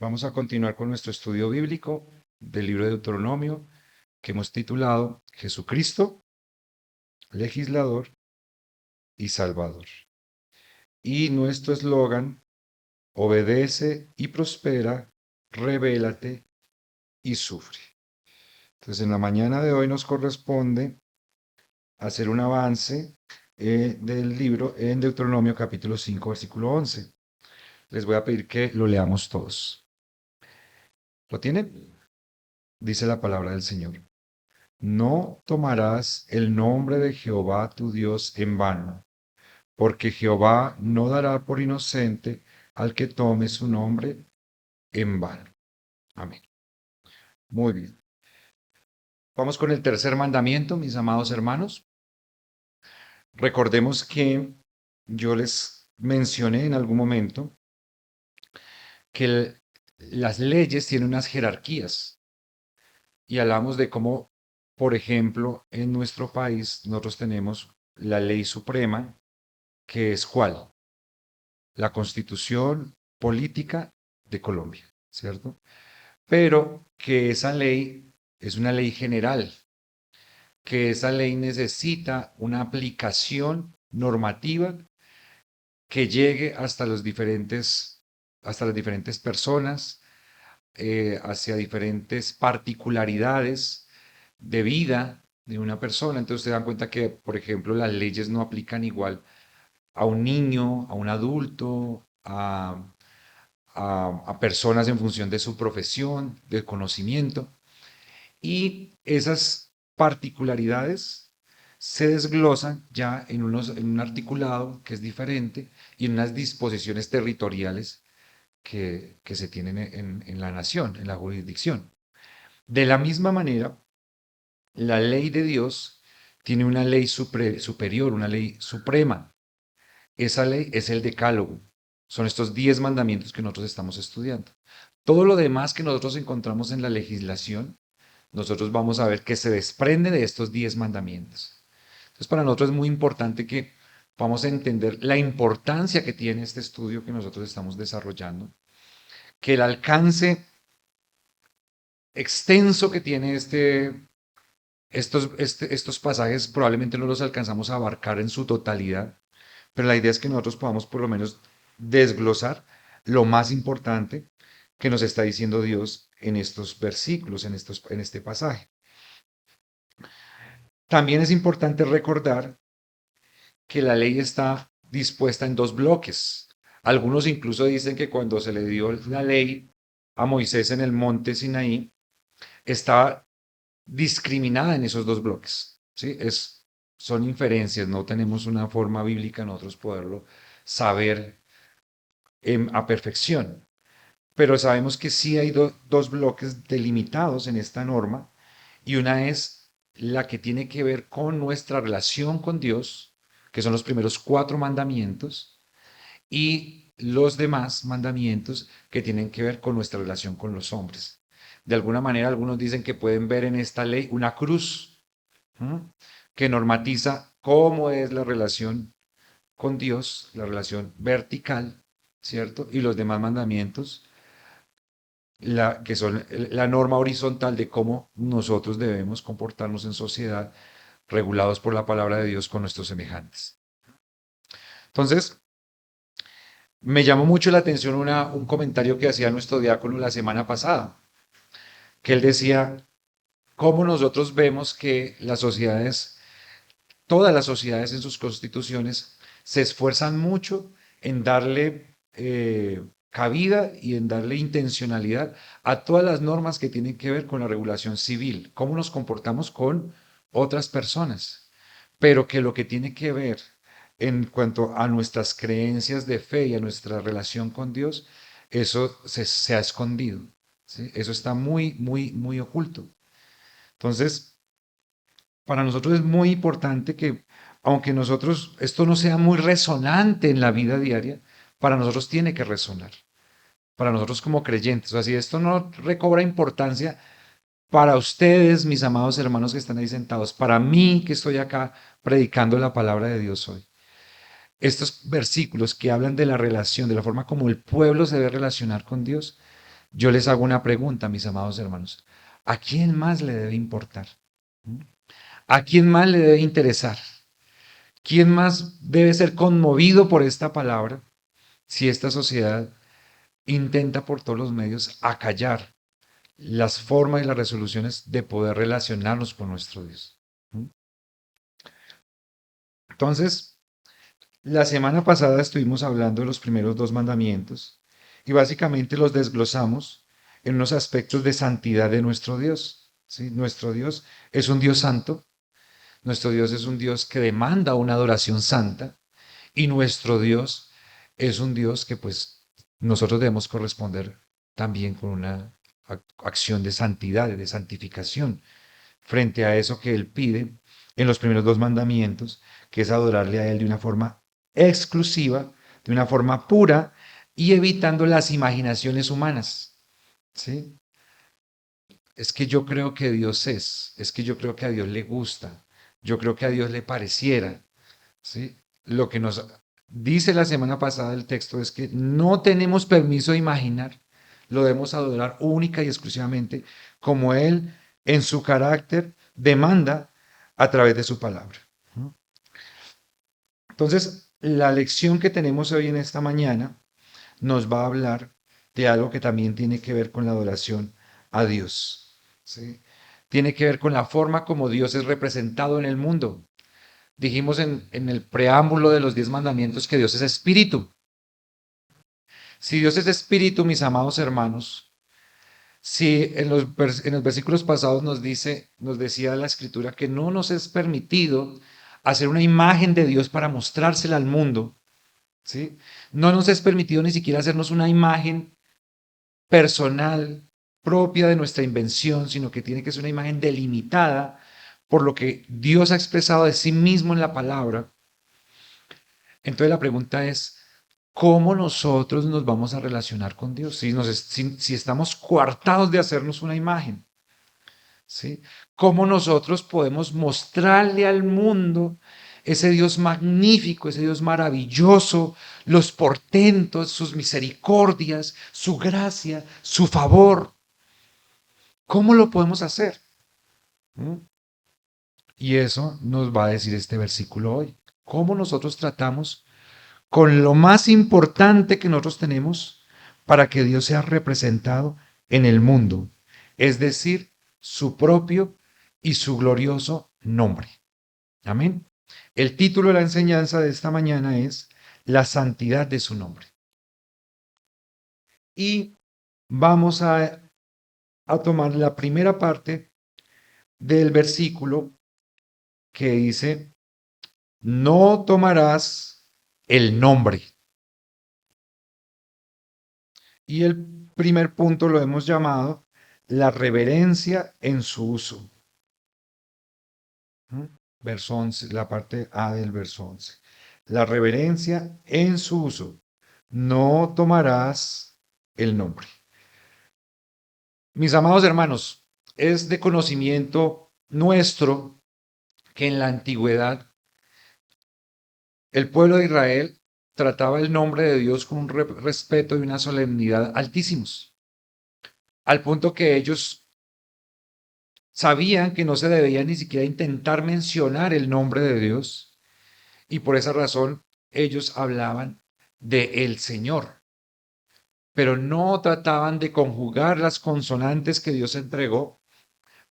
Vamos a continuar con nuestro estudio bíblico del libro de Deuteronomio que hemos titulado Jesucristo, legislador y salvador. Y nuestro eslogan, obedece y prospera, rebélate y sufre. Entonces, en la mañana de hoy nos corresponde hacer un avance del libro en Deuteronomio capítulo 5, versículo 11. Les voy a pedir que lo leamos todos. ¿Lo tienen? Dice la palabra del Señor. No tomarás el nombre de Jehová tu Dios en vano, porque Jehová no dará por inocente al que tome su nombre en vano. Amén. Muy bien. Vamos con el tercer mandamiento, mis amados hermanos. Recordemos que yo les mencioné en algún momento que las leyes tienen unas jerarquías y hablamos de cómo, por ejemplo, en nuestro país nosotros tenemos la ley suprema, que es ¿cuál? La Constitución Política de Colombia, ¿cierto? Pero que esa ley es una ley general, que esa ley necesita una aplicación normativa que llegue hasta las diferentes personas, hacia diferentes particularidades de vida de una persona. Entonces se dan cuenta que, por ejemplo, las leyes no aplican igual a un niño, a un adulto, a personas en función de su profesión, del conocimiento. Y esas particularidades se desglosan ya en un articulado que es diferente y en unas disposiciones territoriales que se tienen en la nación, en la jurisdicción. De la misma manera, la ley de Dios tiene una ley superior, una ley suprema. Esa ley es el decálogo. Son estos 10 mandamientos que nosotros estamos estudiando. Todo lo demás que nosotros encontramos en la legislación, nosotros vamos a ver que se desprende de estos 10 mandamientos. Entonces, para nosotros es muy importante que vamos a entender la importancia que tiene este estudio que nosotros estamos desarrollando, que el alcance extenso que tiene estos pasajes probablemente no los alcanzamos a abarcar en su totalidad, pero la idea es que nosotros podamos por lo menos desglosar lo más importante que nos está diciendo Dios en estos versículos, en este pasaje. También es importante recordar que la ley está dispuesta en dos bloques. Algunos incluso dicen que cuando se le dio la ley a Moisés en el monte Sinaí, estaba discriminada en esos dos bloques. ¿Sí? Son inferencias, no tenemos una forma bíblica nosotros poderlo saber a perfección. Pero sabemos que sí hay dos bloques delimitados en esta norma, y una es la que tiene que ver con nuestra relación con Dios, que son los primeros 4 mandamientos, y los demás mandamientos que tienen que ver con nuestra relación con los hombres. De alguna manera, algunos dicen que pueden ver en esta ley una cruz, ¿m? Que normatiza cómo es la relación con Dios, la relación vertical, ¿cierto? Y los demás mandamientos, que son la norma horizontal de cómo nosotros debemos comportarnos en sociedad, regulados por la palabra de Dios con nuestros semejantes. Entonces, me llamó mucho la atención un comentario que hacía nuestro diácono la semana pasada, que él decía, cómo nosotros vemos que las sociedades, todas las sociedades en sus constituciones, se esfuerzan mucho en darle cabida y en darle intencionalidad a todas las normas que tienen que ver con la regulación civil, cómo nos comportamos con otras personas, pero que lo que tiene que ver en cuanto a nuestras creencias de fe y a nuestra relación con Dios, eso se ha escondido, ¿sí? Eso está muy, muy, muy oculto. Entonces, para nosotros es muy importante que, aunque nosotros, esto no sea muy resonante en la vida diaria, para nosotros tiene que resonar, para nosotros como creyentes. O sea, si esto no recobra importancia para ustedes, mis amados hermanos que están ahí sentados, para mí que estoy acá predicando la palabra de Dios hoy, estos versículos que hablan de la relación, de la forma como el pueblo se debe relacionar con Dios, Yo les hago una pregunta, mis amados hermanos. ¿A quién más le debe importar? ¿A quién más le debe interesar? ¿Quién más debe ser conmovido por esta palabra si esta sociedad intenta por todos los medios acallar las formas y las resoluciones de poder relacionarnos con nuestro Dios? Entonces, la semana pasada estuvimos hablando de los primeros dos mandamientos y básicamente los desglosamos en unos aspectos de santidad de nuestro Dios. ¿Sí? Nuestro Dios es un Dios santo, nuestro Dios es un Dios que demanda una adoración santa y nuestro Dios es un Dios que pues nosotros debemos corresponder también con una acción de santidad, de santificación, frente a eso que Él pide en los primeros dos mandamientos, que es adorarle a Él de una forma exclusiva, de una forma pura y evitando las imaginaciones humanas. ¿Sí? Es que yo creo que Dios es que yo creo que a Dios le gusta, yo creo que a Dios le pareciera. ¿Sí? Lo que nos dice la semana pasada el texto es que no tenemos permiso de imaginar, lo debemos adorar única y exclusivamente como Él en su carácter demanda a través de su palabra. Entonces, la lección que tenemos hoy en esta mañana nos va a hablar de algo que también tiene que ver con la adoración a Dios. ¿Sí? Tiene que ver con la forma como Dios es representado en el mundo. Dijimos en el preámbulo de los 10 mandamientos que Dios es espíritu. Si Dios es espíritu, mis amados hermanos, si en los versículos pasados nos decía la escritura que no nos es permitido hacer una imagen de Dios para mostrársela al mundo, ¿sí? No nos es permitido ni siquiera hacernos una imagen personal propia de nuestra invención, sino que tiene que ser una imagen delimitada por lo que Dios ha expresado de sí mismo en la palabra. Entonces la pregunta es, ¿cómo nosotros nos vamos a relacionar con Dios? Si estamos coartados de hacernos una imagen, ¿sí? ¿Cómo nosotros podemos mostrarle al mundo ese Dios magnífico, ese Dios maravilloso, los portentos, sus misericordias, su gracia, su favor? ¿Cómo lo podemos hacer? ¿Mm? Y eso nos va a decir este versículo hoy. ¿Cómo nosotros tratamos con lo más importante que nosotros tenemos para que Dios sea representado en el mundo, es decir, su propio y su glorioso nombre? Amén. El título de la enseñanza de esta mañana es La santidad de su nombre. Y vamos a tomar la primera parte del versículo que dice, no tomarás el nombre. Y el primer punto lo hemos llamado la reverencia en su uso. Verso 11, la parte A del verso 11. La reverencia en su uso. No tomarás el nombre. Mis amados hermanos, es de conocimiento nuestro que en la antigüedad el pueblo de Israel trataba el nombre de Dios con un respeto y una solemnidad altísimos, al punto que ellos sabían que no se debía ni siquiera intentar mencionar el nombre de Dios y por esa razón ellos hablaban de el Señor, pero no trataban de conjugar las consonantes que Dios entregó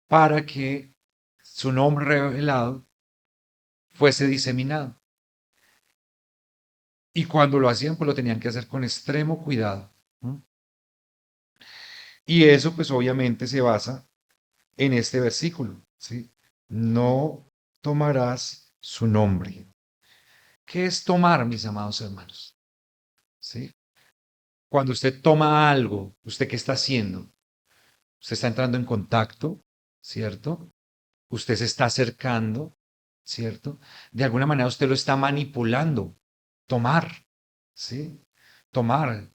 para que su nombre revelado fuese diseminado. Y cuando lo hacían, pues lo tenían que hacer con extremo cuidado. Y eso, pues obviamente se basa en este versículo, ¿sí? No tomarás su nombre. ¿Qué es tomar, mis amados hermanos? ¿Sí? Cuando usted toma algo, ¿usted qué está haciendo? Usted está entrando en contacto, ¿cierto? Usted se está acercando, ¿cierto? De alguna manera usted lo está manipulando. Tomar, ¿sí? Tomar,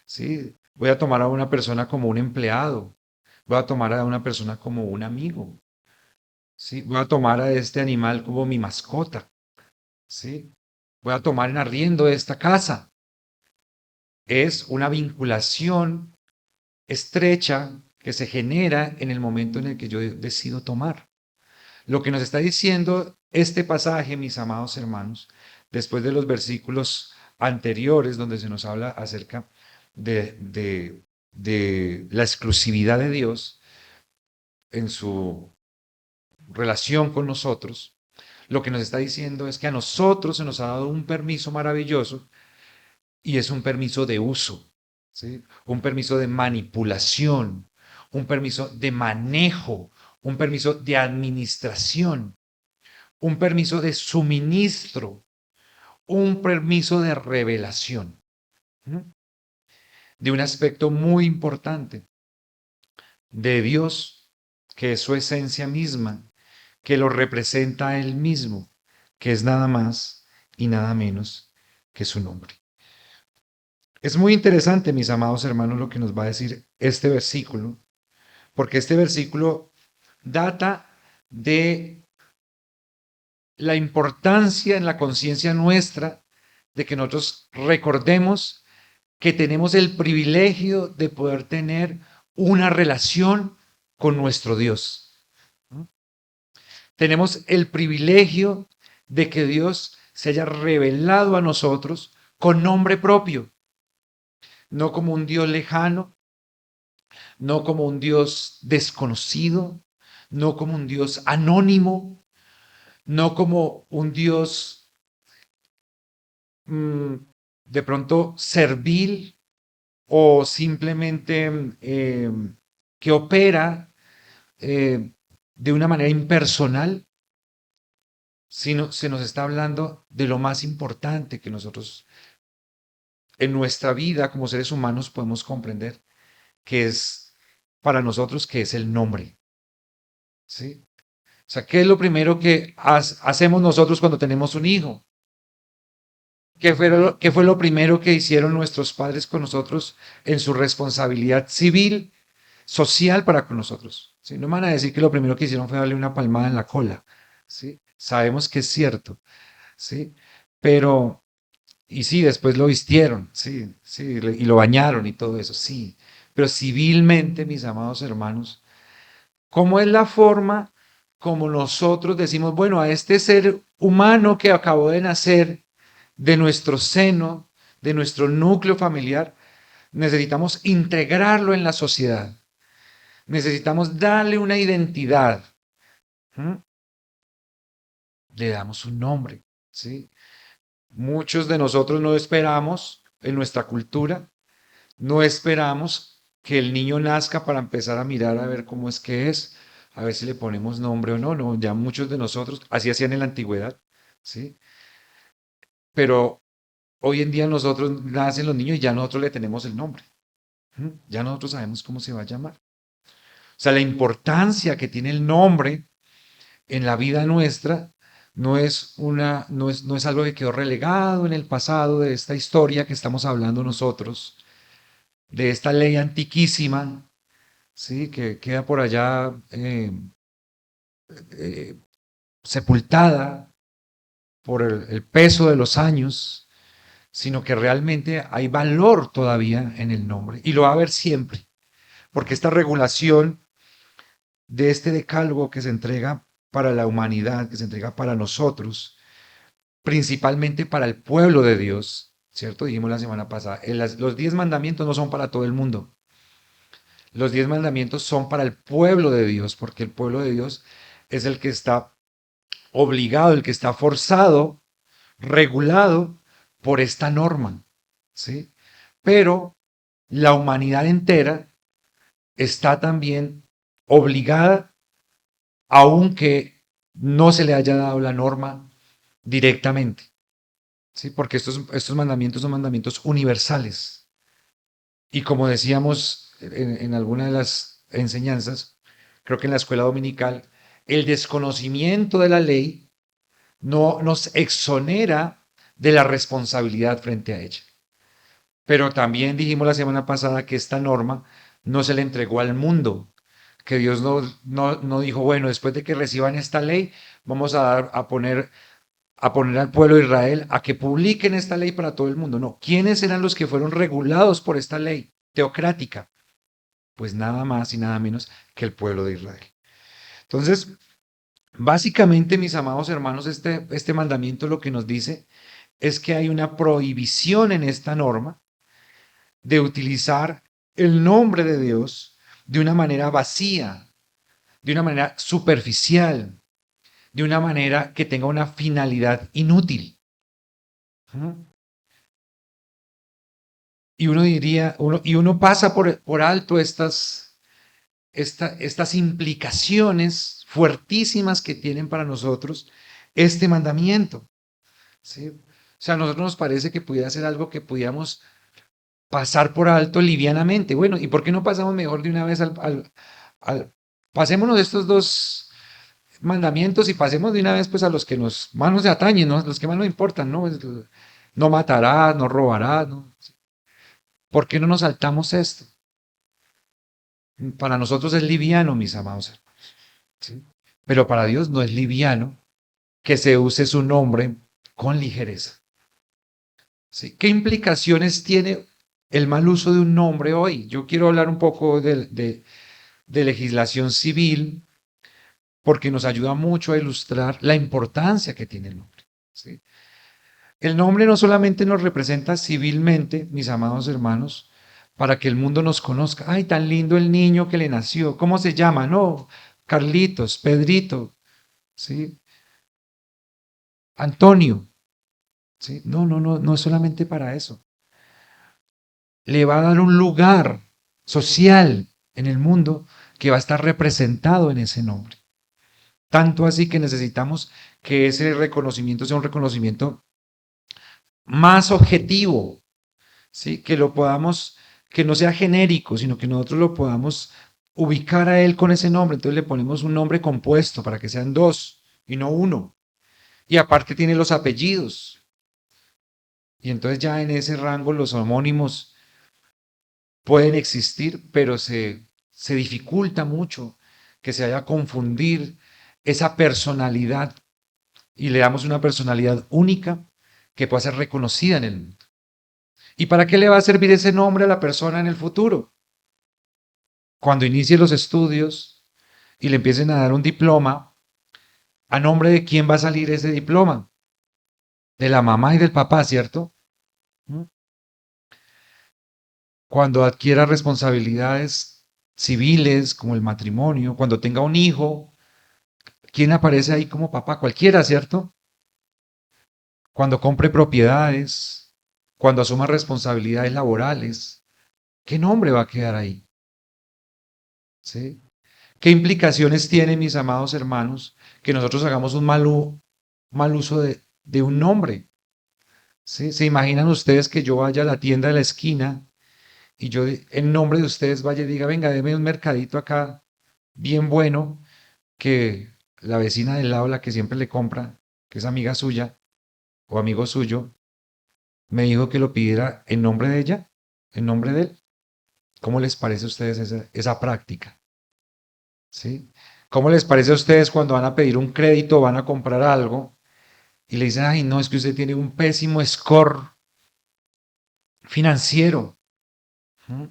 ¿sí? Voy a tomar a una persona como un empleado. Voy a tomar a una persona como un amigo, ¿sí? Voy a tomar a este animal como mi mascota, ¿sí? Voy a tomar en arriendo esta casa. Es una vinculación estrecha que se genera en el momento en el que yo decido tomar. Lo que nos está diciendo este pasaje, mis amados hermanos, después de los versículos anteriores donde se nos habla acerca de la exclusividad de Dios en su relación con nosotros, lo que nos está diciendo es que a nosotros se nos ha dado un permiso maravilloso y es un permiso de uso, ¿sí? Un permiso de manipulación, un permiso de manejo, un permiso de administración, un permiso de suministro, un permiso de revelación, ¿no? De un aspecto muy importante de Dios, que es su esencia misma, que lo representa a Él mismo, que es nada más y nada menos que su nombre. Es muy interesante, mis amados hermanos, lo que nos va a decir este versículo, porque este versículo data de la importancia en la conciencia nuestra de que nosotros recordemos que tenemos el privilegio de poder tener una relación con nuestro Dios. Tenemos el privilegio de que Dios se haya revelado a nosotros con nombre propio, no como un Dios lejano, no como un Dios desconocido, no como un Dios anónimo, no como un Dios mm, de pronto servil o simplemente que opera de una manera impersonal, sino se nos está hablando de lo más importante que nosotros en nuestra vida como seres humanos podemos comprender, que es para nosotros, que es el nombre, ¿sí? O sea, ¿qué es lo primero que hacemos nosotros cuando tenemos un hijo? Qué fue lo primero que hicieron nuestros padres con nosotros en su responsabilidad civil, social para con nosotros? ¿Sí? No me van a decir que lo primero que hicieron fue darle una palmada en la cola, ¿sí? Sabemos que es cierto, ¿sí? Pero, y sí, después lo vistieron, sí, sí, y lo bañaron y todo eso, sí. Pero civilmente, mis amados hermanos, ¿cómo es la forma como nosotros decimos, bueno, a este ser humano que acabó de nacer de nuestro seno, de nuestro núcleo familiar, necesitamos integrarlo en la sociedad? Necesitamos darle una identidad. ¿Mm? Le damos un nombre, ¿sí? Muchos de nosotros no esperamos, en nuestra cultura, no esperamos que el niño nazca para empezar a mirar a ver cómo es que es, a ver si le ponemos nombre o no. No, ya muchos de nosotros, así hacían en la antigüedad, ¿sí? Pero hoy en día nosotros nacen los niños y ya nosotros le tenemos el nombre. Ya nosotros sabemos cómo se va a llamar. O sea, la importancia que tiene el nombre en la vida nuestra no es algo que quedó relegado en el pasado de esta historia que estamos hablando nosotros, de esta ley antiquísima, ¿sí? Que queda por allá eh, sepultada por el peso de los años, sino que realmente hay valor todavía en el nombre y lo va a haber siempre, porque esta regulación de este decálogo que se entrega para la humanidad, que se entrega para nosotros, principalmente para el pueblo de Dios, ¿cierto? Dijimos la semana pasada, los 10 mandamientos no son para todo el mundo. Los 10 mandamientos son para el pueblo de Dios, porque el pueblo de Dios es el que está obligado, el que está forzado, regulado por esta norma, ¿sí? Pero la humanidad entera está también obligada, aunque no se le haya dado la norma directamente, ¿sí? Porque estos mandamientos son mandamientos universales. Y como decíamos en alguna de las enseñanzas, creo que en la escuela dominical, el desconocimiento de la ley no nos exonera de la responsabilidad frente a ella. Pero también dijimos la semana pasada que esta norma no se le entregó al mundo, que Dios no dijo, bueno, después de que reciban esta ley, vamos a poner al pueblo de Israel a que publiquen esta ley para todo el mundo. No, ¿quiénes eran los que fueron regulados por esta ley teocrática? Pues nada más y nada menos que el pueblo de Israel. Entonces, básicamente, mis amados hermanos, este mandamiento lo que nos dice es que hay una prohibición en esta norma de utilizar el nombre de Dios de una manera vacía, de una manera superficial, de una manera que tenga una finalidad inútil. ¿Mm? Y uno diría, y uno pasa por alto estas implicaciones fuertísimas que tienen para nosotros este mandamiento. ¿Sí? O sea, a nosotros nos parece que pudiera ser algo que pudiéramos pasar por alto livianamente. Bueno, ¿y por qué no pasamos mejor de una vez pasémonos de estos dos mandamientos y pasemos de una vez pues a los que más nos atañen, ¿no? Los que más nos importan, ¿no? No matarás, no robarás, ¿no? ¿Por qué no nos saltamos esto? Para nosotros es liviano, mis amados hermanos, ¿sí? Pero para Dios no es liviano que se use su nombre con ligereza. ¿Sí? ¿Qué implicaciones tiene el mal uso de un nombre hoy? Yo quiero hablar un poco de legislación civil porque nos ayuda mucho a ilustrar la importancia que tiene el nombre. ¿Sí? El nombre no solamente nos representa civilmente, mis amados hermanos, para que el mundo nos conozca. Ay, tan lindo el niño que le nació. ¿Cómo se llama? No, Carlitos, Pedrito, ¿sí? Antonio. ¿Sí? No, no, no, no es solamente para eso. Le va a dar un lugar social en el mundo que va a estar representado en ese nombre. Tanto así que necesitamos que ese reconocimiento sea un reconocimiento más objetivo, ¿sí? Que lo podamos, que no sea genérico, sino que nosotros lo podamos ubicar a él con ese nombre. Entonces le ponemos un nombre compuesto para que sean dos y no uno. Y aparte tiene los apellidos. Y entonces ya en ese rango los homónimos pueden existir, pero se dificulta mucho que se vaya a confundir esa personalidad y le damos una personalidad única que pueda ser reconocida en el mundo. ¿Y para qué le va a servir ese nombre a la persona en el futuro? Cuando inicie los estudios y le empiecen a dar un diploma, ¿a nombre de quién va a salir ese diploma? De la mamá y del papá, ¿cierto? ¿Mm? Cuando adquiera responsabilidades civiles como el matrimonio, cuando tenga un hijo, ¿quién aparece ahí como papá? Cualquiera, ¿cierto? Cuando compre propiedades, cuando asuma responsabilidades laborales, ¿qué nombre va a quedar ahí? ¿Sí? ¿Qué implicaciones tiene, mis amados hermanos, que nosotros hagamos un mal uso de un nombre? ¿Sí? ¿Se imaginan ustedes que yo vaya a la tienda de la esquina y yo en nombre de ustedes vaya y diga, venga, deme un mercadito acá bien bueno, que la vecina del lado, la que siempre le compra, que es amiga suya o amigo suyo, me dijo que lo pidiera en nombre de ella, en nombre de él? ¿Cómo les parece a ustedes esa práctica? ¿Sí? ¿Cómo les parece a ustedes cuando van a pedir un crédito o van a comprar algo y le dicen, ay, no, es que usted tiene un pésimo score financiero? ¿Mm?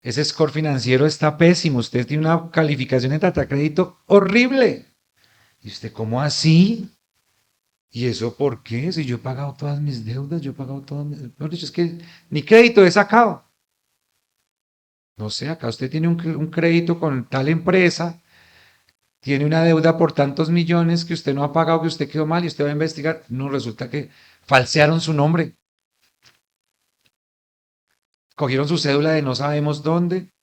Ese score financiero está pésimo, usted tiene una calificación de tasa de crédito horrible. ¿Y usted cómo así? ¿Y eso por qué? Si yo he pagado todas mis deudas, yo he pagado todas mis... Mejor dicho, es que ni crédito he sacado. No sé, acá usted tiene un crédito con tal empresa, tiene una deuda por tantos millones que usted no ha pagado, que usted quedó mal y usted va a investigar. No, resulta que falsearon su nombre, cogieron su cédula de no sabemos dónde,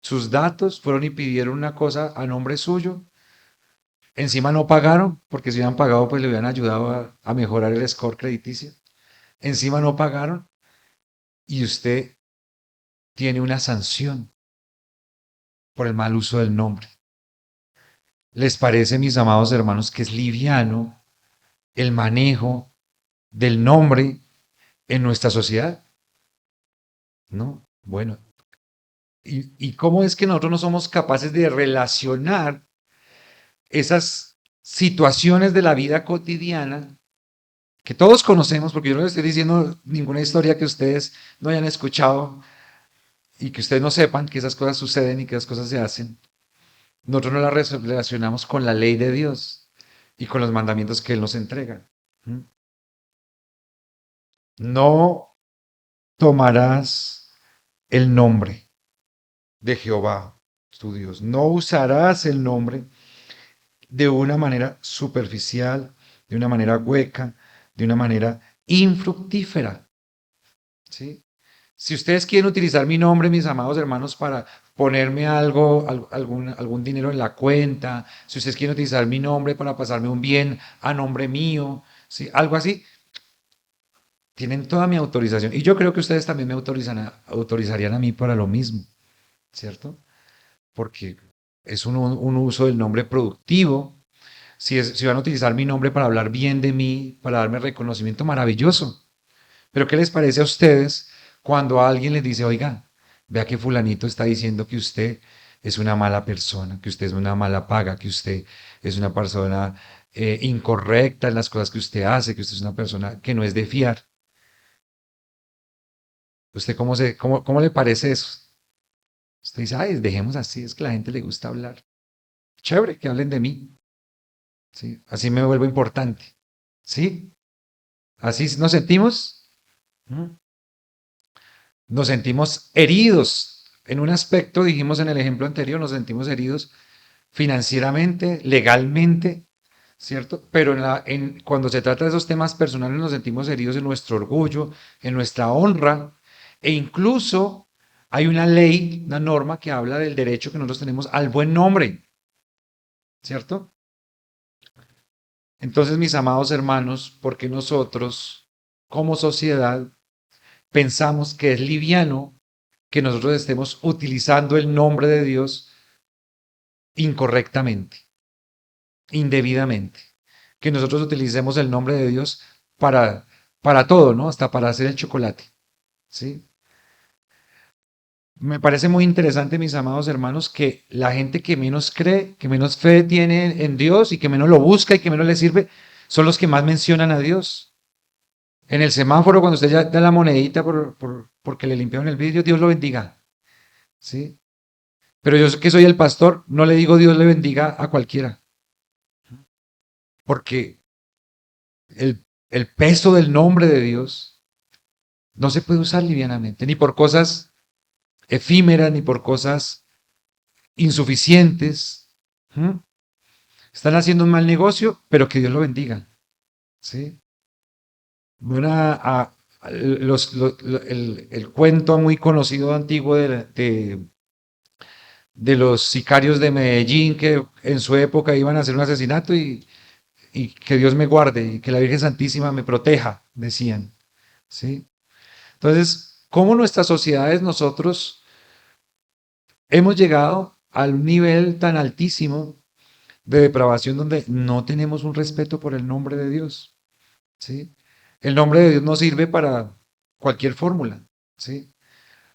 sus datos, fueron y pidieron una cosa a nombre suyo. Encima no pagaron, porque si hubieran pagado, pues le hubieran ayudado a mejorar el score crediticio. Encima no pagaron y usted tiene una sanción por el mal uso del nombre. ¿Les parece, mis amados hermanos, que es liviano el manejo del nombre en nuestra sociedad? ¿No? Bueno, ¿y cómo es que nosotros no somos capaces de relacionar esas situaciones de la vida cotidiana que todos conocemos? Porque yo no les estoy diciendo ninguna historia que ustedes no hayan escuchado y que ustedes no sepan que esas cosas suceden y que esas cosas se hacen, nosotros no las relacionamos con la ley de Dios y con los mandamientos que Él nos entrega. ¿Mm? No tomarás el nombre de Jehová, tu Dios. No usarás el nombre de una manera superficial, de una manera hueca, de una manera infructífera. ¿Sí? Si ustedes quieren utilizar mi nombre, mis amados hermanos, para ponerme algo, algún dinero en la cuenta, si ustedes quieren utilizar mi nombre para pasarme un bien a nombre mío, ¿sí? Algo así, tienen toda mi autorización. Y yo creo que ustedes también me autorizarían a mí para lo mismo, ¿cierto? Porque es un uso del nombre productivo. Si van a utilizar mi nombre para hablar bien de mí, para darme reconocimiento, maravilloso. Pero ¿qué les parece a ustedes cuando alguien les dice, oiga, vea que fulanito está diciendo que usted es una mala persona, que usted es una mala paga, que usted es una persona incorrecta en las cosas que usted hace, que usted es una persona que no es de fiar? ¿Usted cómo le parece eso? Usted dice, ay, dejemos así, es que a la gente le gusta hablar. Chévere, que hablen de mí. ¿Sí? Así me vuelvo importante. ¿Sí? Así nos sentimos. ¿Mm? Nos sentimos heridos. En un aspecto, dijimos en el ejemplo anterior, nos sentimos heridos financieramente, legalmente, ¿cierto? Pero cuando se trata de esos temas personales nos sentimos heridos en nuestro orgullo, en nuestra honra, e incluso hay una ley, una norma que habla del derecho que nosotros tenemos al buen nombre, ¿cierto? Entonces, mis amados hermanos, ¿por qué nosotros, como sociedad, pensamos que es liviano que nosotros estemos utilizando el nombre de Dios incorrectamente, indebidamente? Que nosotros utilicemos el nombre de Dios para, para todo, ¿no? Hasta para hacer el chocolate, ¿sí? Me parece muy interesante, mis amados hermanos, que la gente que menos cree, que menos fe tiene en Dios y que menos lo busca y que menos le sirve, son los que más mencionan a Dios. En el semáforo, cuando usted ya da la monedita porque le limpiaron el vidrio, Dios lo bendiga, ¿sí? Pero yo que soy el pastor, no le digo Dios le bendiga a cualquiera, porque el peso del nombre de Dios no se puede usar livianamente, ni por cosas efímeras, ni por cosas insuficientes. ¿Mm? Están haciendo un mal negocio, pero que Dios lo bendiga. ¿Sí? El cuento muy conocido antiguo de los sicarios de Medellín que en su época iban a hacer un asesinato y que Dios me guarde y que la Virgen Santísima me proteja, decían. ¿Sí? Entonces, ¿cómo nuestras sociedades nosotros hemos llegado a un nivel tan altísimo de depravación donde no tenemos un respeto por el nombre de Dios? ¿Sí? El nombre de Dios no sirve para cualquier fórmula, ¿sí?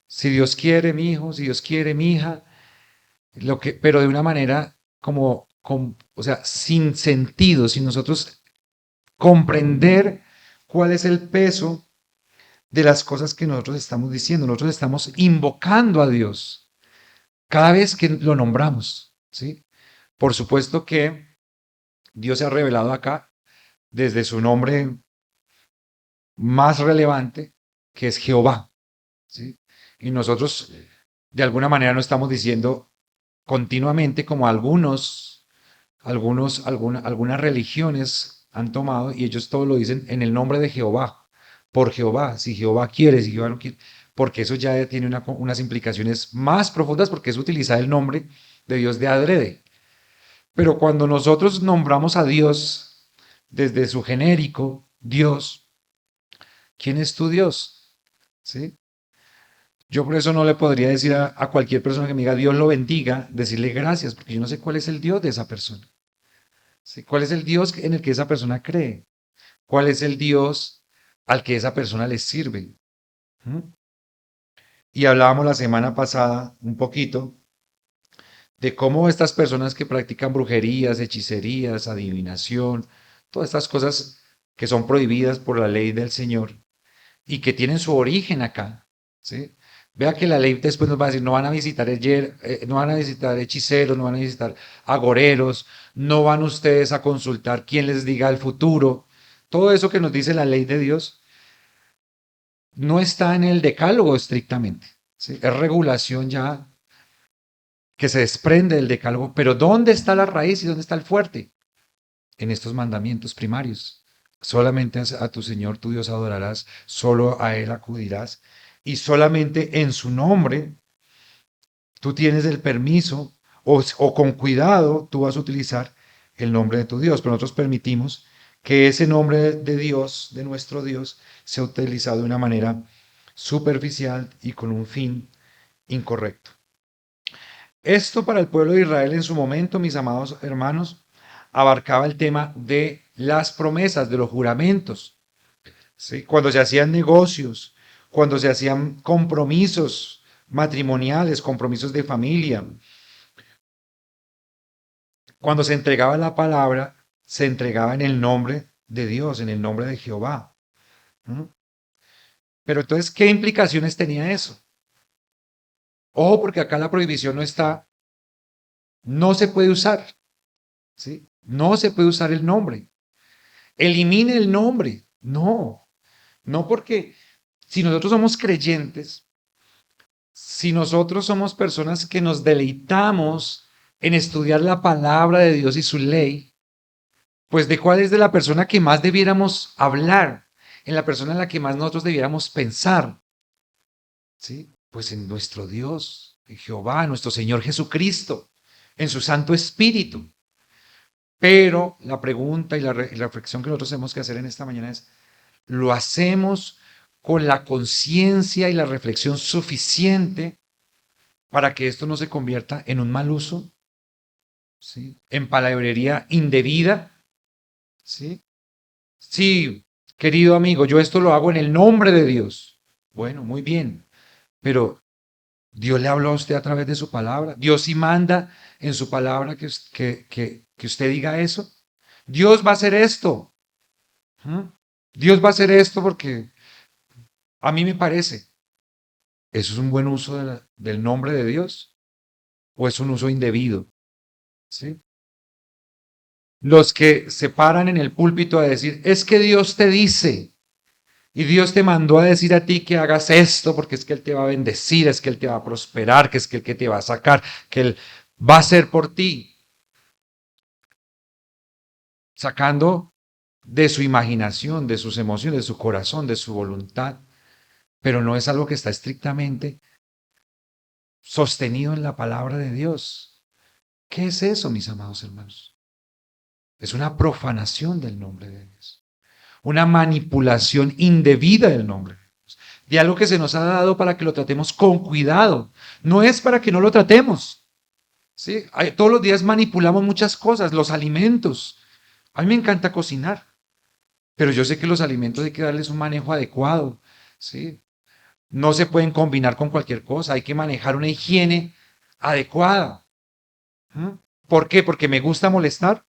Si Dios quiere, mi hijo, si Dios quiere, mi hija, pero de una manera o sea, sin sentido, sin nosotros comprender cuál es el peso de las cosas que nosotros estamos diciendo. Nosotros estamos invocando a Dios cada vez que lo nombramos, ¿sí? Por supuesto que Dios se ha revelado acá desde su nombre más relevante, que es Jehová, ¿sí? Y nosotros de alguna manera no estamos diciendo continuamente como algunas religiones han tomado y ellos todo lo dicen en el nombre de Jehová, por Jehová, si Jehová quiere, si Jehová no quiere, porque eso ya tiene unas implicaciones más profundas porque es utilizar el nombre de Dios de adrede. Pero cuando nosotros nombramos a Dios desde su genérico, Dios, ¿quién es tu Dios? ¿Sí? Yo por eso no le podría decir a cualquier persona que me diga Dios lo bendiga, decirle gracias, porque yo no sé cuál es el Dios de esa persona. ¿Sí? ¿Cuál es el Dios en el que esa persona cree? ¿Cuál es el Dios al que esa persona le sirve? ¿Mm? Y hablábamos la semana pasada un poquito de cómo estas personas que practican brujerías, hechicerías, adivinación, todas estas cosas que son prohibidas por la ley del Señor y que tienen su origen acá, ¿sí? Vea que la ley después nos va a decir, no van a visitar, no van a visitar hechiceros, no van a visitar agoreros, no van ustedes a consultar quién les diga el futuro. Todo eso que nos dice la ley de Dios no está en el decálogo estrictamente. ¿Sí? Es regulación ya que se desprende del decálogo, pero ¿dónde está la raíz y dónde está el fuerte? En estos mandamientos primarios. Solamente a tu Señor tu Dios adorarás, solo a Él acudirás y solamente en su nombre tú tienes el permiso o con cuidado tú vas a utilizar el nombre de tu Dios, pero nosotros permitimos que ese nombre de Dios, de nuestro Dios, sea utilizado de una manera superficial y con un fin incorrecto. Esto para el pueblo de Israel en su momento, mis amados hermanos, abarcaba el tema de las promesas, de los juramentos, ¿sí? Cuando se hacían negocios, cuando se hacían compromisos matrimoniales, compromisos de familia, cuando se entregaba la palabra, se entregaba en el nombre de Dios, en el nombre de Jehová. ¿Mm? Pero entonces, ¿qué implicaciones tenía eso? Ojo, porque acá la prohibición no está, no se puede usar, ¿sí? No se puede usar el nombre. Elimine el nombre. No, no porque si nosotros somos creyentes, si nosotros somos personas que nos deleitamos en estudiar la palabra de Dios y su ley, pues de cuál es de la persona que más debiéramos hablar, en la persona en la que más nosotros debiéramos pensar, ¿sí? Pues en nuestro Dios, en Jehová, nuestro Señor Jesucristo, en su Santo Espíritu. Pero la pregunta y la reflexión que nosotros tenemos que hacer en esta mañana es, ¿lo hacemos con la conciencia y la reflexión suficiente para que esto no se convierta en un mal uso? ¿Sí? En palabrería indebida. ¿Sí? Sí, querido amigo, yo esto lo hago en el nombre de Dios. Bueno, muy bien, pero Dios le habló a usted a través de su palabra. Dios sí manda en su palabra que usted diga eso. Dios va a hacer esto. ¿Mm? Dios va a hacer esto porque a mí me parece. ¿Eso es un buen uso del nombre de Dios? ¿O es un uso indebido? ¿Sí? Los que se paran en el púlpito a decir, es que Dios te dice, y Dios te mandó a decir a ti que hagas esto, porque es que Él te va a bendecir, es que Él te va a prosperar, que es que Él que te va a sacar, que Él va a hacer por ti, sacando de su imaginación, de sus emociones, de su corazón, de su voluntad, pero no es algo que está estrictamente sostenido en la palabra de Dios. ¿Qué es eso, mis amados hermanos? Es una profanación del nombre de Dios, una manipulación indebida del nombre de Dios, de algo que se nos ha dado para que lo tratemos con cuidado. No es para que no lo tratemos. ¿Sí? Todos los días manipulamos muchas cosas, los alimentos. A mí me encanta cocinar, pero yo sé que los alimentos hay que darles un manejo adecuado. ¿Sí? No se pueden combinar con cualquier cosa, hay que manejar una higiene adecuada. ¿Mm? ¿Por qué? ¿Porque me gusta molestar?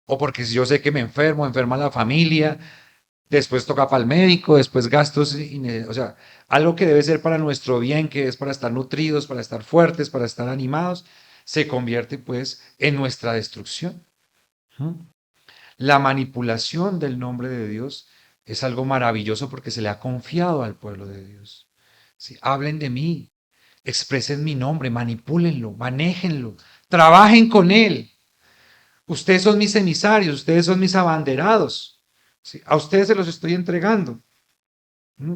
¿O porque si yo sé que me enfermo, enferma la familia, después toca para el médico, después gastos, o sea, algo que debe ser para nuestro bien, que es para estar nutridos, para estar fuertes, para estar animados, se convierte pues en nuestra destrucción. ¿Mm? La manipulación del nombre de Dios es algo maravilloso porque se le ha confiado al pueblo de Dios. ¿Sí? Hablen de mí, expresen mi nombre, manipúlenlo, manéjenlo, trabajen con él. Ustedes son mis emisarios, ustedes son mis abanderados. ¿Sí? A ustedes se los estoy entregando. ¿Mm?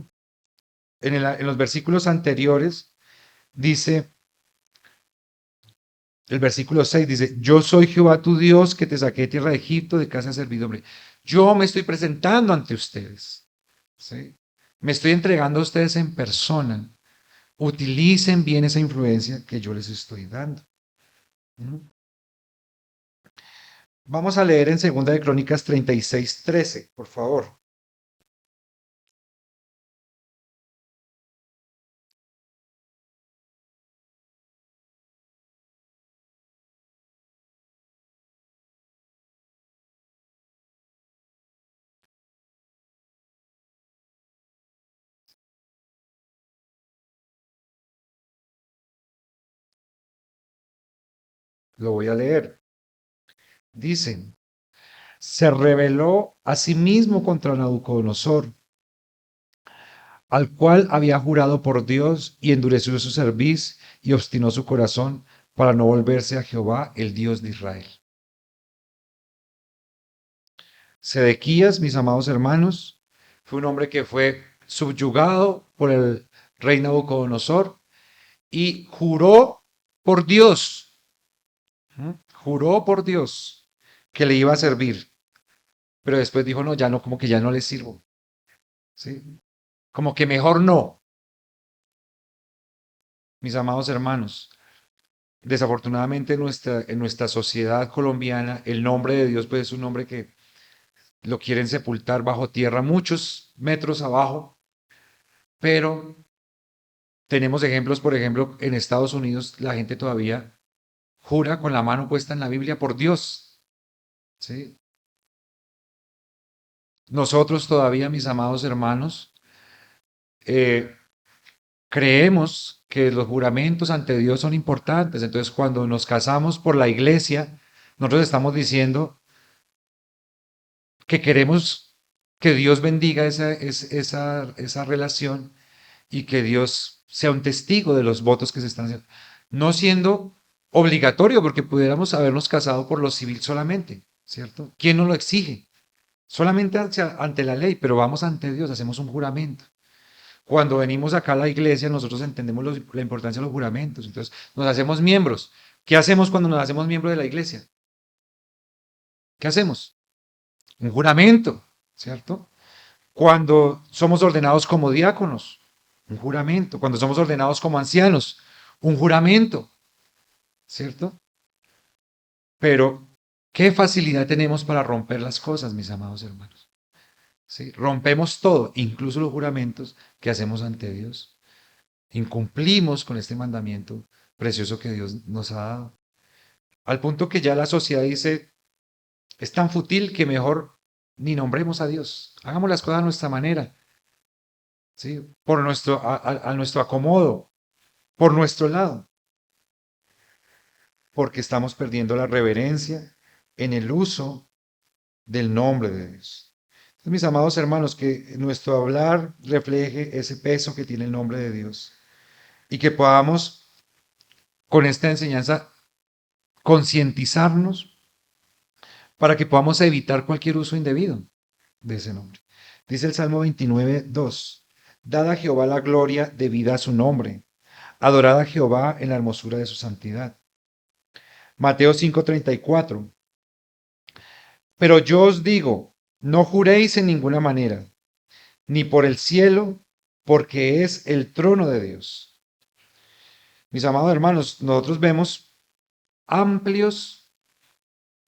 En los versículos anteriores dice, el versículo 6 dice, yo soy Jehová tu Dios que te saqué de tierra de Egipto de casa de servidumbre. Yo me estoy presentando ante ustedes. ¿Sí? Me estoy entregando a ustedes en persona. Utilicen bien esa influencia que yo les estoy dando. ¿Mm? Vamos a leer en 2 de Crónicas 36:13, por favor. Lo voy a leer. Dice, se rebeló a sí mismo contra Nabucodonosor, al cual había jurado por Dios, y endureció su cerviz y obstinó su corazón para no volverse a Jehová, el Dios de Israel. Sedequías, mis amados hermanos, fue un hombre que fue subyugado por el rey Nabucodonosor y juró por Dios, juró por Dios que le iba a servir, pero después dijo, no, ya no, como que ya no le sirvo, ¿sí? Como que mejor no, mis amados hermanos. Desafortunadamente en nuestra sociedad colombiana el nombre de Dios pues es un nombre que lo quieren sepultar bajo tierra muchos metros abajo, pero tenemos ejemplos, por ejemplo, en Estados Unidos la gente todavía jura con la mano puesta en la Biblia por Dios, ¿sí? Nosotros todavía, mis amados hermanos, eh, creemos que los juramentos ante Dios son importantes. Entonces, cuando nos casamos por la iglesia, nosotros estamos diciendo que queremos que Dios bendiga esa relación y que Dios sea un testigo de los votos que se están haciendo. No siendo obligatorio, porque pudiéramos habernos casado por lo civil solamente, ¿cierto? ¿Quién nos lo exige? Solamente ante la ley, pero vamos ante Dios, hacemos un juramento. Cuando venimos acá a la iglesia, nosotros entendemos la importancia de los juramentos. Entonces, nos hacemos miembros. ¿Qué hacemos cuando nos hacemos miembros de la iglesia? ¿Qué hacemos? Un juramento, ¿cierto? Cuando somos ordenados como diáconos, un juramento. Cuando somos ordenados como ancianos, un juramento, ¿cierto? Pero, ¿qué facilidad tenemos para romper las cosas, mis amados hermanos? ¿Sí? Rompemos todo, incluso los juramentos que hacemos ante Dios. Incumplimos con este mandamiento precioso que Dios nos ha dado. Al punto que ya la sociedad dice, es tan fútil que mejor ni nombremos a Dios. Hagamos las cosas a nuestra manera, ¿sí? Por a nuestro acomodo, por nuestro lado, porque estamos perdiendo la reverencia en el uso del nombre de Dios. Entonces, mis amados hermanos, que nuestro hablar refleje ese peso que tiene el nombre de Dios y que podamos con esta enseñanza concientizarnos para que podamos evitar cualquier uso indebido de ese nombre. Dice el Salmo 29:2, dad a Jehová la gloria debida a su nombre, adorad a Jehová en la hermosura de su santidad. Mateo 5:34, pero yo os digo, no juréis en ninguna manera, ni por el cielo, porque es el trono de Dios. Mis amados hermanos, nosotros vemos amplios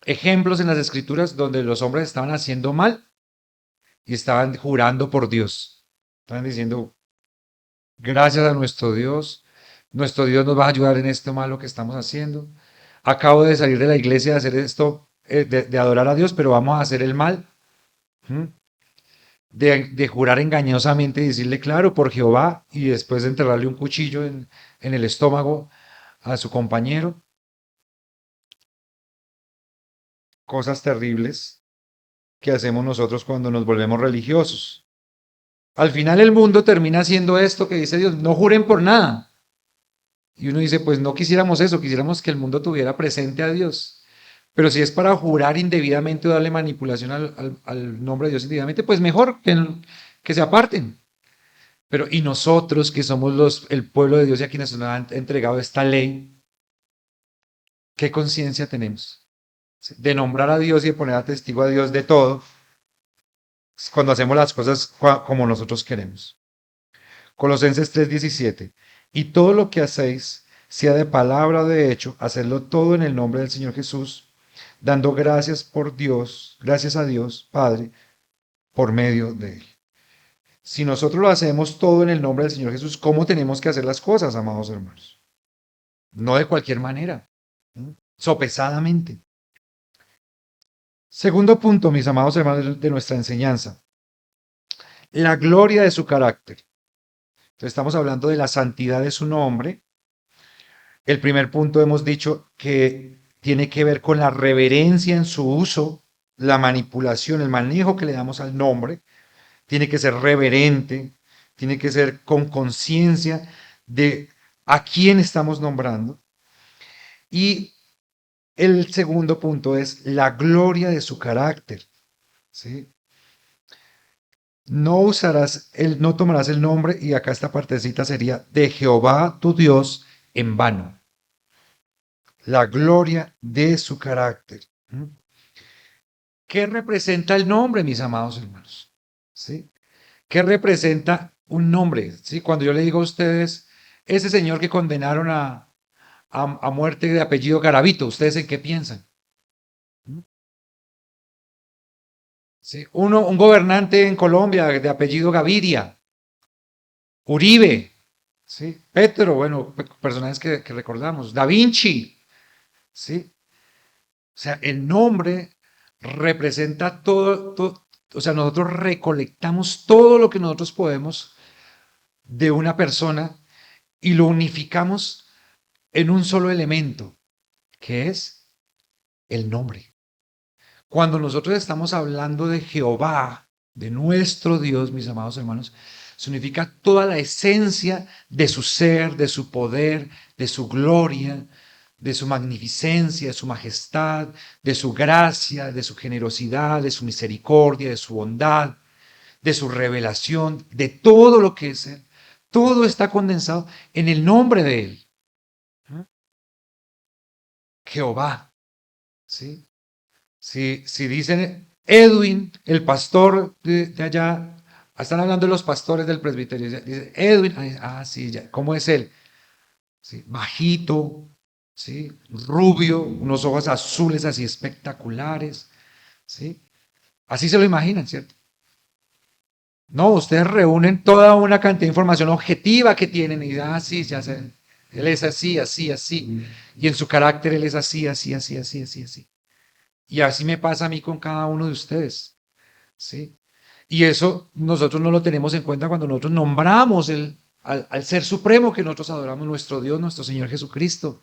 ejemplos en las escrituras donde los hombres estaban haciendo mal y estaban jurando por Dios. Estaban diciendo, gracias a nuestro Dios nos va a ayudar en esto malo que estamos haciendo. Acabo de salir de la iglesia de hacer esto, de adorar a Dios, pero vamos a hacer el mal. ¿Mm? De jurar engañosamente y decirle, claro, por Jehová, y después de enterrarle un cuchillo en el estómago a su compañero. Cosas terribles que hacemos nosotros cuando nos volvemos religiosos. Al final el mundo termina haciendo esto que dice Dios, no juren por nada. Y uno dice, pues no quisiéramos eso, quisiéramos que el mundo tuviera presente a Dios. Pero si es para jurar indebidamente o darle manipulación al nombre de Dios indebidamente, pues mejor que se aparten. Pero y nosotros que somos el pueblo de Dios y a quienes nos han entregado esta ley, ¿qué conciencia tenemos? De nombrar a Dios y de poner a testigo a Dios de todo cuando hacemos las cosas como nosotros queremos. Colosenses 3:17. Y todo lo que hacéis, sea de palabra o de hecho, hacedlo todo en el nombre del Señor Jesús, dando gracias a Dios, Padre, por medio de Él. Si nosotros lo hacemos todo en el nombre del Señor Jesús, ¿cómo tenemos que hacer las cosas, amados hermanos? No de cualquier manera, ¿no? Sopesadamente. Segundo punto, mis amados hermanos, de nuestra enseñanza, la gloria de su carácter. Entonces estamos hablando de la santidad de su nombre. El primer punto hemos dicho que tiene que ver con la reverencia en su uso, la manipulación, el manejo que le damos al nombre. Tiene que ser reverente, tiene que ser con conciencia de a quién estamos nombrando. Y el segundo punto es la gloria de su carácter. ¿Sí? No tomarás el nombre, y acá esta partecita sería de Jehová tu Dios en vano. La gloria de su carácter. ¿Mm? ¿Qué representa el nombre, mis amados hermanos? ¿Sí? ¿Qué representa un nombre? ¿Sí? Cuando yo le digo a ustedes, ese señor que condenaron a muerte de apellido Garavito, ¿ustedes en qué piensan? ¿Mm? ¿Sí? Un gobernante en Colombia de apellido Gaviria, Uribe, ¿sí? Petro, bueno, personajes que recordamos, Da Vinci, ¿sí? O sea, el nombre representa todo, o sea, nosotros recolectamos todo lo que nosotros podemos de una persona y lo unificamos en un solo elemento, que es el nombre. Cuando nosotros estamos hablando de Jehová, de nuestro Dios, mis amados hermanos, significa toda la esencia de su ser, de su poder, de su gloria, de su magnificencia, de su majestad, de su gracia, de su generosidad, de su misericordia, de su bondad, de su revelación, de todo lo que es Él. Todo está condensado en el nombre de Él. ¿Mm? Jehová. ¿Sí? Si dicen Edwin, el pastor de allá, están hablando de los pastores del presbiterio, dice Edwin, sí, ya, ¿cómo es él? Sí, bajito, sí, rubio, unos ojos azules así espectaculares, sí, así se lo imaginan, ¿cierto? No, ustedes reúnen toda una cantidad de información objetiva que tienen y sí, ya sé, él es así, así, así, y en su carácter él es así, así, así, así, así, así. Y así me pasa a mí con cada uno de ustedes. ¿Sí? Y eso nosotros no lo tenemos en cuenta cuando nosotros nombramos al Ser Supremo que nosotros adoramos, nuestro Dios, nuestro Señor Jesucristo,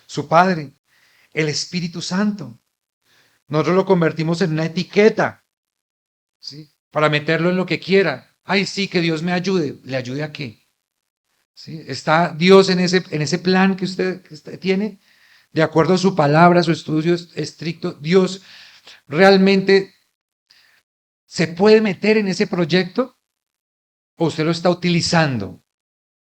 su Padre, el Espíritu Santo. Nosotros lo convertimos en una etiqueta, ¿sí? Para meterlo en lo que quiera. Ay, sí, que Dios me ayude. ¿Le ayude a qué? ¿Sí? ¿Está Dios en ese plan que usted tiene? De acuerdo a su palabra, su estudio estricto, Dios realmente se puede meter en ese proyecto o usted lo está utilizando.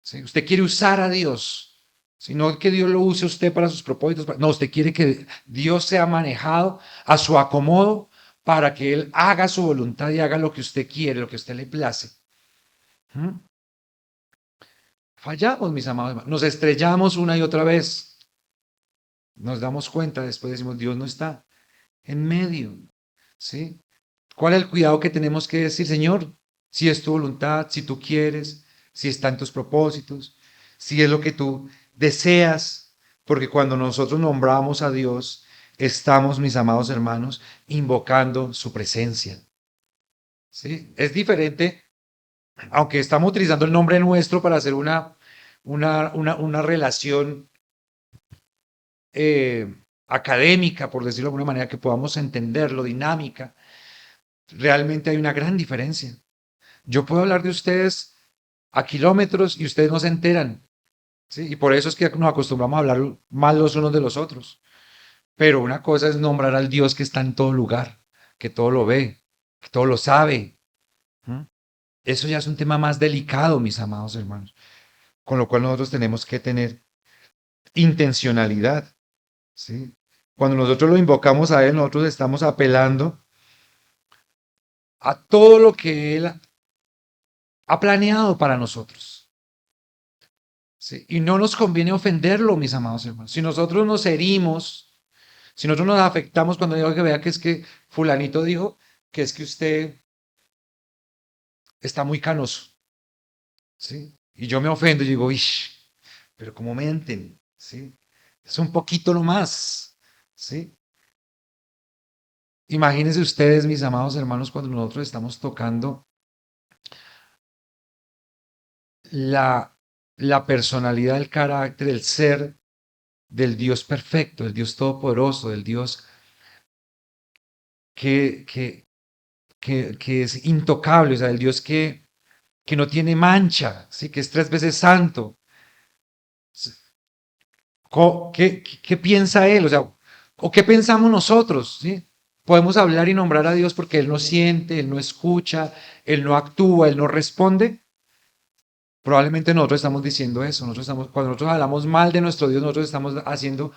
¿Sí? Usted quiere usar a Dios, sino que Dios lo use a usted para sus propósitos. No, usted quiere que Dios sea manejado a su acomodo para que Él haga su voluntad y haga lo que usted quiere, lo que a usted le place. ¿Mm? Fallamos, mis amados hermanos. Nos estrellamos una y otra vez. Nos damos cuenta, después decimos, Dios no está en medio. ¿Sí? ¿Cuál es el cuidado que tenemos que decir, Señor? Si es tu voluntad, si tú quieres, si está en tus propósitos, si es lo que tú deseas, porque cuando nosotros nombramos a Dios, estamos, mis amados hermanos, invocando su presencia. ¿Sí? Es diferente, aunque estamos utilizando el nombre nuestro para hacer una relación académica, por decirlo de alguna manera, que podamos entenderlo, dinámica. Realmente hay una gran diferencia. Yo puedo hablar de ustedes a kilómetros y ustedes no se enteran, ¿sí? Y por eso es que nos acostumbramos a hablar mal los unos de los otros. Pero una cosa es nombrar al Dios que está en todo lugar, que todo lo ve, que todo lo sabe. ¿Mm? Eso ya es un tema más delicado, mis amados hermanos, con lo cual nosotros tenemos que tener intencionalidad, ¿sí? Cuando nosotros lo invocamos a Él, nosotros estamos apelando a todo lo que Él ha planeado para nosotros. ¿Sí? Y no nos conviene ofenderlo, mis amados hermanos. Si nosotros nos herimos, si nosotros nos afectamos cuando digo que vea que es que fulanito dijo que es que usted está muy canoso, ¿sí? Y yo me ofendo y digo, ish, pero ¿cómo menten? ¿Sí? Es un poquito nomás, ¿sí? Imagínense ustedes, mis amados hermanos, cuando nosotros estamos tocando la, la personalidad, el carácter, el ser del Dios perfecto, del Dios todopoderoso, del Dios que, que, que es intocable, o sea, del Dios que no tiene mancha, ¿sí? Que es tres veces santo. ¿Qué piensa Él? O sea, ¿o qué pensamos nosotros? ¿Sí? Podemos hablar y nombrar a Dios porque Él no siente, Él no escucha, Él no actúa, Él no responde. Probablemente nosotros estamos diciendo eso. Cuando nosotros hablamos mal de nuestro Dios, nosotros estamos haciendo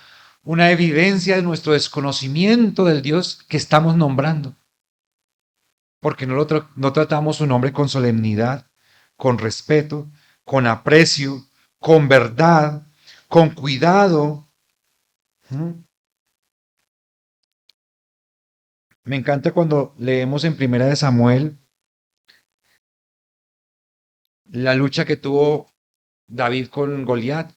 una evidencia de nuestro desconocimiento del Dios que estamos nombrando. Porque no tratamos su nombre con solemnidad, con respeto, con aprecio, con verdad, con cuidado. ¿Mm? Me encanta cuando leemos en Primera de Samuel la lucha que tuvo David con Goliat,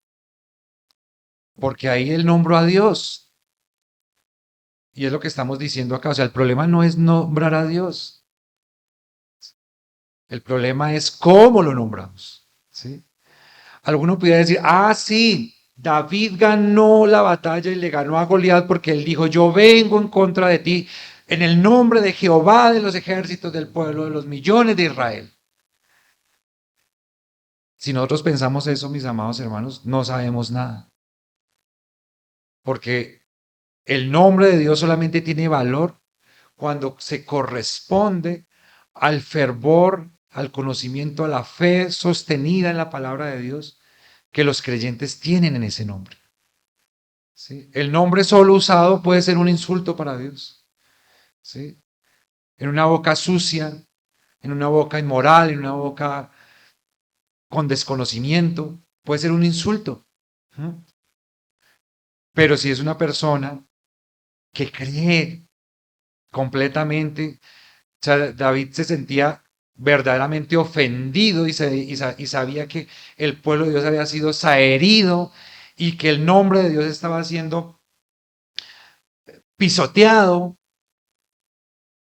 porque ahí él nombró a Dios. Y es lo que estamos diciendo acá. O sea, el problema no es nombrar a Dios. El problema es cómo lo nombramos. ¿Sí? Alguno pudiera decir, ah, sí, David ganó la batalla y le ganó a Goliat porque él dijo, yo vengo en contra de ti en el nombre de Jehová de los ejércitos del pueblo de los millones de Israel. Si nosotros pensamos eso, mis amados hermanos, no sabemos nada. Porque el nombre de Dios solamente tiene valor cuando se corresponde al fervor, al conocimiento, a la fe sostenida en la palabra de Dios que los creyentes tienen en ese nombre. ¿Sí? El nombre solo usado puede ser un insulto para Dios. ¿Sí? En una boca sucia, en una boca inmoral, en una boca con desconocimiento, puede ser un insulto. ¿Mm? Pero si es una persona que cree completamente, o sea, David se sentía verdaderamente ofendido y sabía que el pueblo de Dios había sido herido y que el nombre de Dios estaba siendo pisoteado.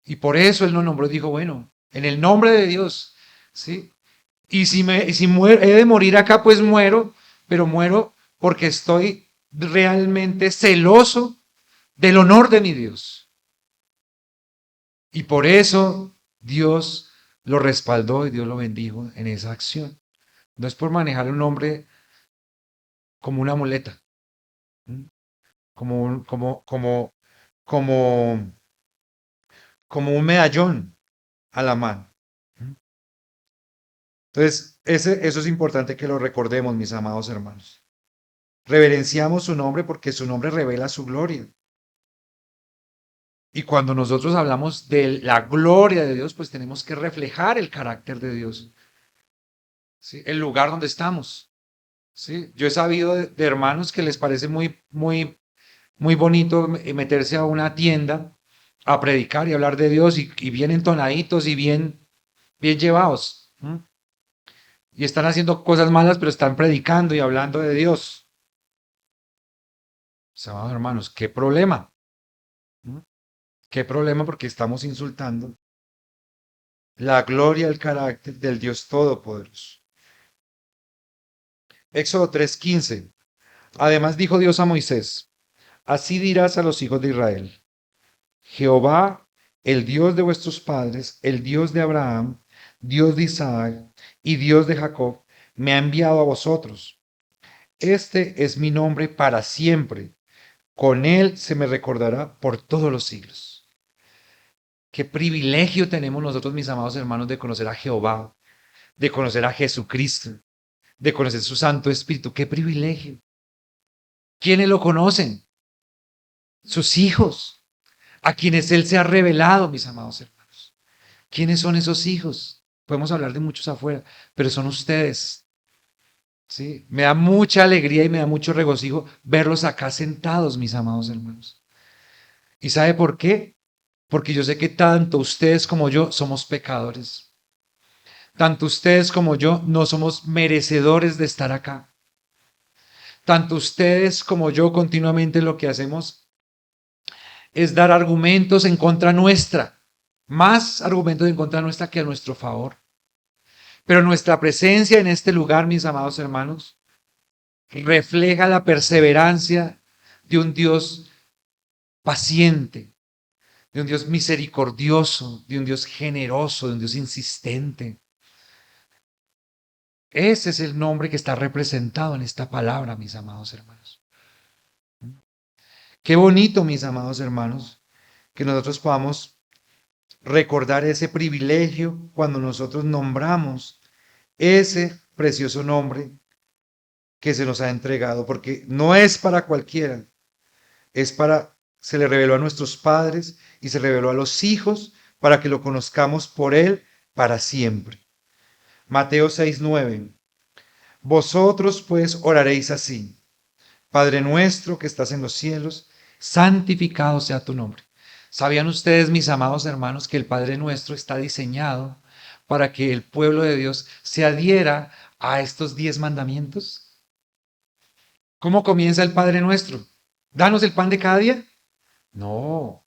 Y por eso él lo nombró y dijo, bueno, en el nombre de Dios, ¿sí? Y si muero, he de morir acá, pues muero, pero muero porque estoy realmente celoso del honor de mi Dios. Y por eso Dios lo respaldó y Dios lo bendijo en esa acción. No es por manejar un nombre como una muleta, como, como un medallón a la mano. Entonces, eso es importante que lo recordemos, mis amados hermanos. Reverenciamos su nombre porque su nombre revela su gloria. Y cuando nosotros hablamos de la gloria de Dios, pues tenemos que reflejar el carácter de Dios, ¿sí? El lugar donde estamos. ¿Sí? Yo he sabido de hermanos que les parece muy bonito meterse a una tienda a predicar y hablar de Dios y bien entonaditos y bien llevados. ¿Mm? Y están haciendo cosas malas, pero están predicando y hablando de Dios. Amados hermanos, ¿qué problema? ¿Mm? ¿Qué problema? Porque estamos insultando la gloria, el carácter del Dios Todopoderoso. Éxodo 3:15. Además dijo Dios a Moisés, así dirás a los hijos de Israel, Jehová, el Dios de vuestros padres, el Dios de Abraham, Dios de Isaac y Dios de Jacob, me ha enviado a vosotros. Este es mi nombre para siempre. Con él se me recordará por todos los siglos. Qué privilegio tenemos nosotros, mis amados hermanos, de conocer a Jehová, de conocer a Jesucristo, de conocer su Santo Espíritu. Qué privilegio. ¿Quiénes lo conocen? Sus hijos, a quienes él se ha revelado, mis amados hermanos. ¿Quiénes son esos hijos? Podemos hablar de muchos afuera, pero son ustedes. ¿Sí? Me da mucha alegría y me da mucho regocijo verlos acá sentados, mis amados hermanos. ¿Y sabe por qué? Porque yo sé que tanto ustedes como yo somos pecadores. Tanto ustedes como yo no somos merecedores de estar acá. Tanto ustedes como yo continuamente lo que hacemos es dar argumentos en contra nuestra. Más argumentos en contra nuestra que a nuestro favor. Pero nuestra presencia en este lugar, mis amados hermanos, refleja la perseverancia de un Dios paciente, de un Dios misericordioso, de un Dios generoso, de un Dios insistente. Ese es el nombre que está representado en esta palabra, mis amados hermanos. Qué bonito, mis amados hermanos, que nosotros podamos recordar ese privilegio cuando nosotros nombramos ese precioso nombre que se nos ha entregado, porque no es para cualquiera, se le reveló a nuestros padres y se reveló a los hijos para que lo conozcamos por él para siempre. Mateo 6:9. Vosotros pues oraréis así: Padre nuestro que estás en los cielos, santificado sea tu nombre. ¿Sabían ustedes, mis amados hermanos, que el Padre nuestro está diseñado para que el pueblo de Dios se adhiera a estos 10 mandamientos? ¿Cómo comienza el Padre nuestro? ¿Danos el pan de cada día? No,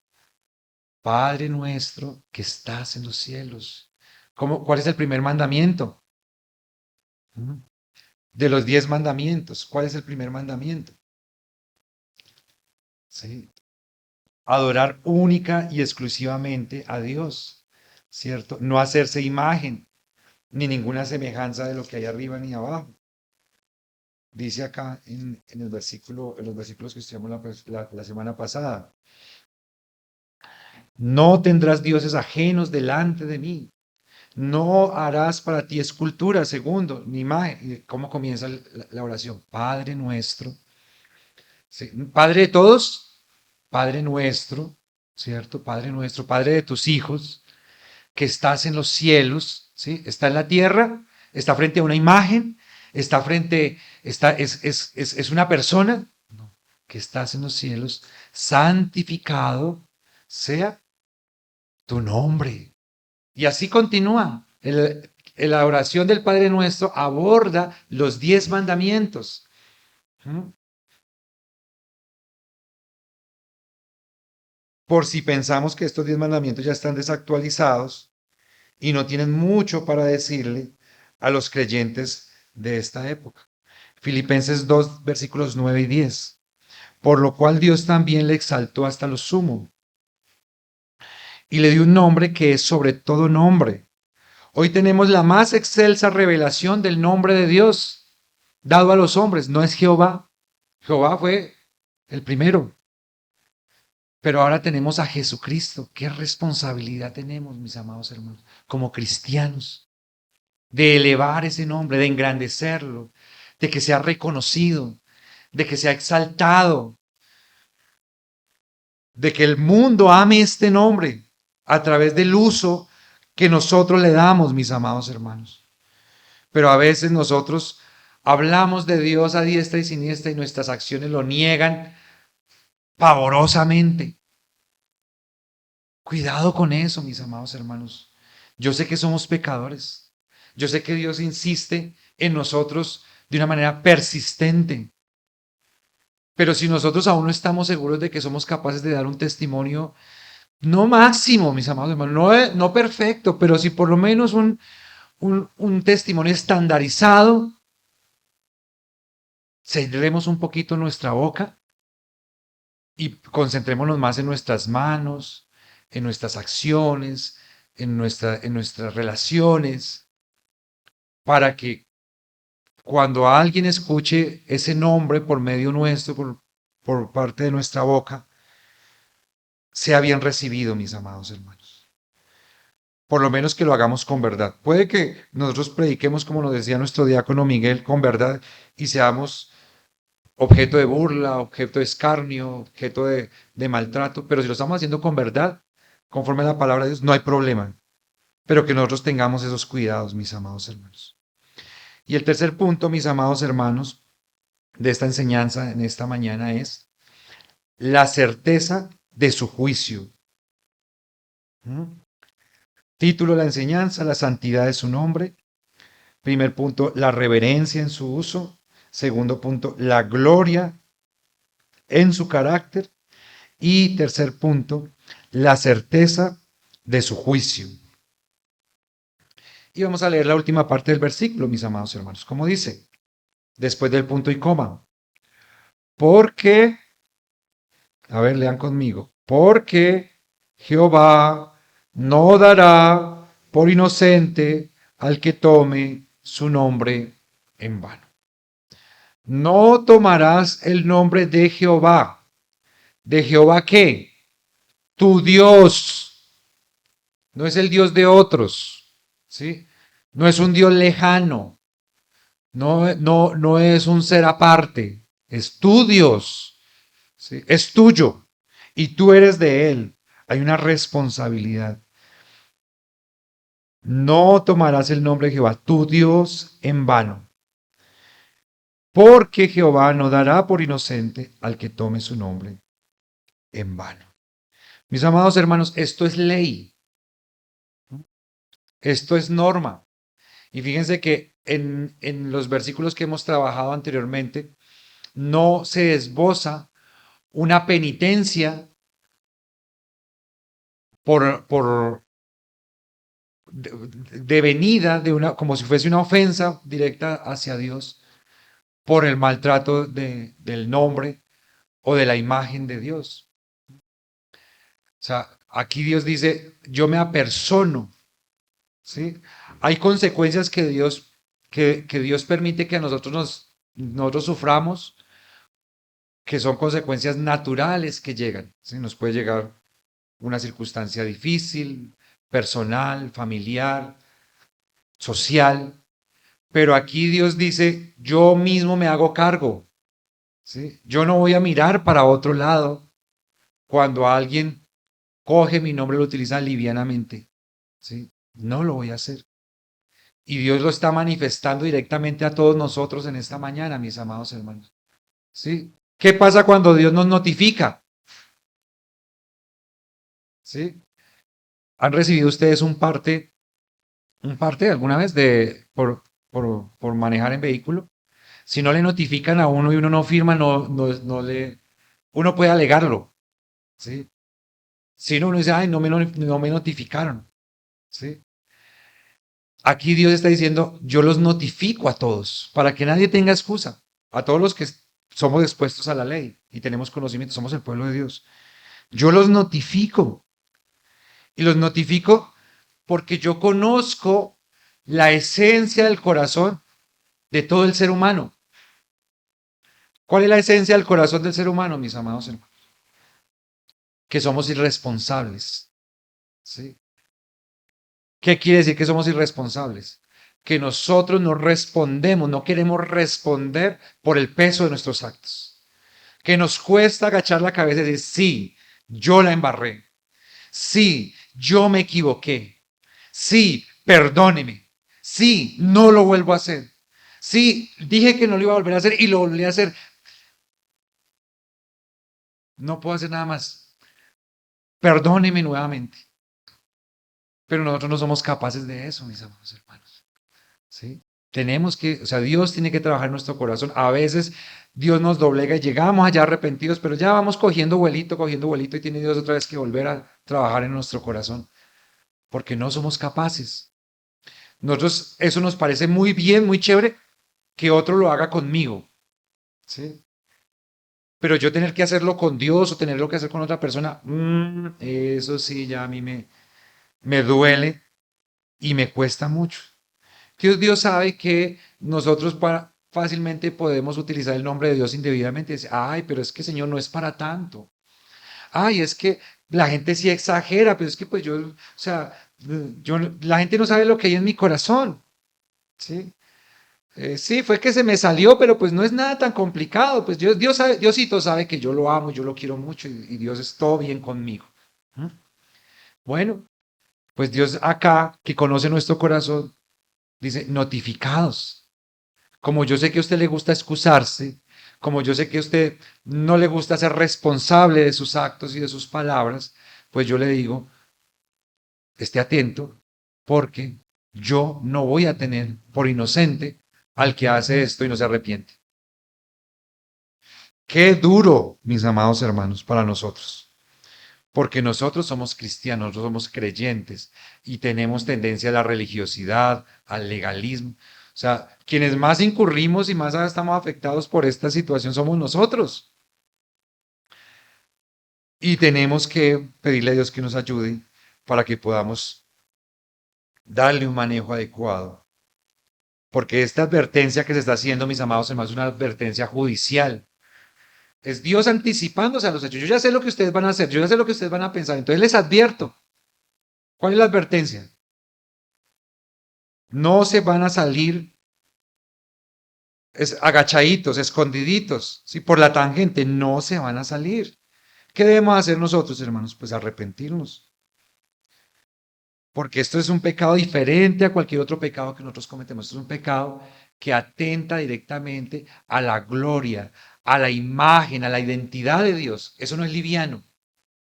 Padre nuestro que estás en los cielos. ¿Cuál es el primer mandamiento? De los 10 mandamientos, ¿cuál es el primer mandamiento? Sí. Adorar única y exclusivamente a Dios, ¿cierto? No hacerse imagen, ni ninguna semejanza de lo que hay arriba ni abajo. Dice acá en el versículo, en los versículos que estudiamos la semana pasada: no tendrás dioses ajenos delante de mí. No harás para ti escultura, segundo, ni imagen. ¿Cómo comienza la oración? Padre nuestro. ¿Sí? Padre de todos, Padre nuestro, ¿cierto? Padre nuestro, Padre de tus hijos, que estás en los cielos, ¿sí? Está en la tierra, está frente a una imagen, es una persona, no, que estás en los cielos, santificado sea tu nombre. Y así continúa. La oración del Padre Nuestro aborda los 10 mandamientos. Por si pensamos que estos 10 mandamientos ya están desactualizados y no tienen mucho para decirle a los creyentes de esta época. Filipenses 2, versículos 9 y 10. Por lo cual Dios también le exaltó hasta lo sumo y le dio un nombre que es sobre todo nombre. Hoy tenemos la más excelsa revelación del nombre de Dios dado a los hombres. No es Jehová. Jehová fue el primero. Pero ahora tenemos a Jesucristo. ¿Qué responsabilidad tenemos, mis amados hermanos, como cristianos? De elevar ese nombre, de engrandecerlo, de que sea reconocido, de que sea exaltado, de que el mundo ame este nombre a través del uso que nosotros le damos, mis amados hermanos. Pero a veces nosotros hablamos de Dios a diestra y siniestra y nuestras acciones lo niegan pavorosamente. Cuidado con eso, mis amados hermanos. Yo sé que somos pecadores. Yo sé que Dios insiste en nosotros de una manera persistente. Pero si nosotros aún no estamos seguros de que somos capaces de dar un testimonio, no máximo, mis amados hermanos, no perfecto, pero sí por lo menos un testimonio estandarizado, cerremos un poquito nuestra boca y concentrémonos más en nuestras manos, en nuestras acciones, en nuestras relaciones, para que cuando alguien escuche ese nombre por medio nuestro, por parte de nuestra boca, sea bien recibido, mis amados hermanos. Por lo menos que lo hagamos con verdad. Puede que nosotros prediquemos, como nos decía nuestro diácono Miguel, con verdad y seamos objeto de burla, objeto de escarnio, objeto de maltrato, pero si lo estamos haciendo con verdad, conforme a la palabra de Dios, no hay problema. Pero que nosotros tengamos esos cuidados, mis amados hermanos. Y el tercer punto, mis amados hermanos, de esta enseñanza en esta mañana es la certeza de su juicio. Título de la enseñanza: la santidad de su nombre. Primer punto, la reverencia en su uso. Segundo punto, la gloria en su carácter. Y tercer punto, la certeza de su juicio. Y vamos a leer la última parte del versículo, mis amados hermanos. Como dice, después del punto y coma. Porque A ver, lean conmigo. Porque Jehová no dará por inocente al que tome su nombre en vano. No tomarás el nombre de Jehová. ¿De Jehová qué? Tu Dios. No es el Dios de otros, ¿sí? No es un Dios lejano. No es un ser aparte. Es tu Dios, ¿sí? Es tuyo. Y tú eres de Él. Hay una responsabilidad. No tomarás el nombre de Jehová, tu Dios, en vano. Porque Jehová no dará por inocente al que tome su nombre en vano. Mis amados hermanos, esto es ley. Esto es norma. Y fíjense que en los versículos que hemos trabajado anteriormente, no se esboza una penitencia por de venida de una, como si fuese una ofensa directa hacia Dios por el maltrato del nombre o de la imagen de Dios. O sea, aquí Dios dice, yo me apersono, ¿sí? Hay consecuencias que Dios permite que nosotros suframos, que son consecuencias naturales que llegan, ¿sí? Nos puede llegar una circunstancia difícil, personal, familiar, social, pero aquí Dios dice, yo mismo me hago cargo, ¿sí? Yo no voy a mirar para otro lado cuando alguien coge mi nombre y lo utiliza livianamente, ¿sí? No lo voy a hacer. Y Dios lo está manifestando directamente a todos nosotros en esta mañana, mis amados hermanos, ¿sí? ¿Qué pasa cuando Dios nos notifica? ¿Sí? ¿Han recibido ustedes un parte alguna vez por manejar en vehículo? Si no le notifican a uno y uno no firma, uno puede alegarlo, ¿sí? Si no, uno dice, ay, no me notificaron, ¿sí? Aquí Dios está diciendo, yo los notifico a todos, para que nadie tenga excusa, a todos los que somos expuestos a la ley y tenemos conocimiento, somos el pueblo de Dios. Yo los notifico y los notifico porque yo conozco la esencia del corazón de todo el ser humano. ¿Cuál es la esencia del corazón del ser humano, mis amados hermanos? Que somos irresponsables, ¿sí? ¿Qué quiere decir que somos irresponsables? Que nosotros no respondemos, no queremos responder por el peso de nuestros actos. Que nos cuesta agachar la cabeza y decir, sí, yo la embarré. Sí, yo me equivoqué. Sí, perdóneme. Sí, no lo vuelvo a hacer. Sí, dije que no lo iba a volver a hacer y lo volví a hacer. No puedo hacer nada más. Perdóneme nuevamente. Pero nosotros no somos capaces de eso, mis amados hermanos. ¿Sí? Tenemos que, o sea, Dios tiene que trabajar en nuestro corazón. A veces Dios nos doblega y llegamos allá arrepentidos, pero ya vamos cogiendo vuelito y tiene Dios otra vez que volver a trabajar en nuestro corazón, porque no somos capaces. Nosotros, eso nos parece muy bien, muy chévere, que otro lo haga conmigo, ¿sí? Pero yo tener que hacerlo con Dios o tenerlo que hacer con otra persona, eso sí, ya a mí me duele y me cuesta mucho. Dios sabe que nosotros fácilmente podemos utilizar el nombre de Dios indebidamente. Dice, ay, pero es que Señor no es para tanto. Ay, es que la gente sí exagera, pero es que pues yo, o sea, la gente no sabe lo que hay en mi corazón. ¿Sí? Sí, fue que se me salió, pero pues no es nada tan complicado. Pues Dios sabe, Diosito sabe que yo lo amo, yo lo quiero mucho y Dios es todo bien conmigo. ¿Mm? Bueno, pues Dios acá, que conoce nuestro corazón, dice, notificados. Como yo sé que a usted le gusta excusarse, como yo sé que a usted no le gusta ser responsable de sus actos y de sus palabras, pues yo le digo, esté atento, porque yo no voy a tener por inocente al que hace esto y no se arrepiente. Qué duro, mis amados hermanos, para nosotros. Porque nosotros somos cristianos, nosotros somos creyentes y tenemos tendencia a la religiosidad, al legalismo. O sea, quienes más incurrimos y más estamos afectados por esta situación somos nosotros. Y tenemos que pedirle a Dios que nos ayude para que podamos darle un manejo adecuado. Porque esta advertencia que se está haciendo, mis amados hermanos, es una advertencia judicial. Es Dios anticipándose a los hechos. Yo ya sé lo que ustedes van a hacer, yo ya sé lo que ustedes van a pensar. Entonces les advierto. ¿Cuál es la advertencia? No se van a salir agachaditos, escondiditos, ¿sí? Por la tangente, no se van a salir. ¿Qué debemos hacer nosotros, hermanos? Pues arrepentirnos. Porque esto es un pecado diferente a cualquier otro pecado que nosotros cometemos. Esto es un pecado que atenta directamente a la gloria, a la imagen, a la identidad de Dios. Eso no es liviano,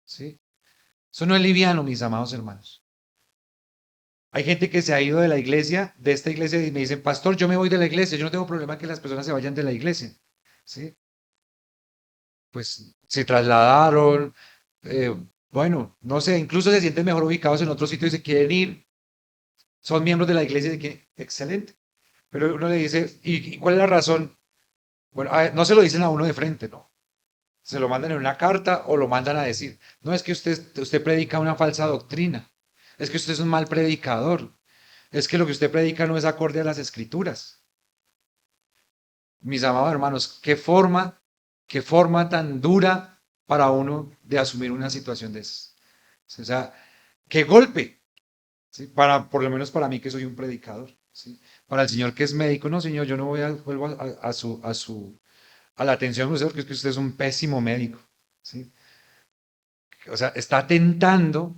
¿sí? Eso no es liviano, mis amados hermanos. Hay gente que se ha ido de la iglesia, de esta iglesia, y me dicen, pastor, yo me voy de la iglesia. Yo no tengo problema que las personas se vayan de la iglesia, ¿sí? Pues se trasladaron, eh, bueno, no sé, incluso se sienten mejor ubicados en otro sitio y se quieren ir. Son miembros de la iglesia y de que, excelente. Pero uno le dice, ¿y cuál es la razón? Bueno, no se lo dicen a uno de frente, no. Se lo mandan en una carta o lo mandan a decir. No es que usted predica una falsa doctrina. Es que usted es un mal predicador. Es que lo que usted predica no es acorde a las escrituras. Mis amados hermanos, qué forma tan dura para uno de asumir una situación de esas. O sea, qué golpe, ¿sí? Por lo menos para mí que soy un predicador, ¿sí? Para el señor que es médico, no, señor, yo no vuelvo a la atención de usted porque es que usted es un pésimo médico, ¿sí? O sea, está atentando,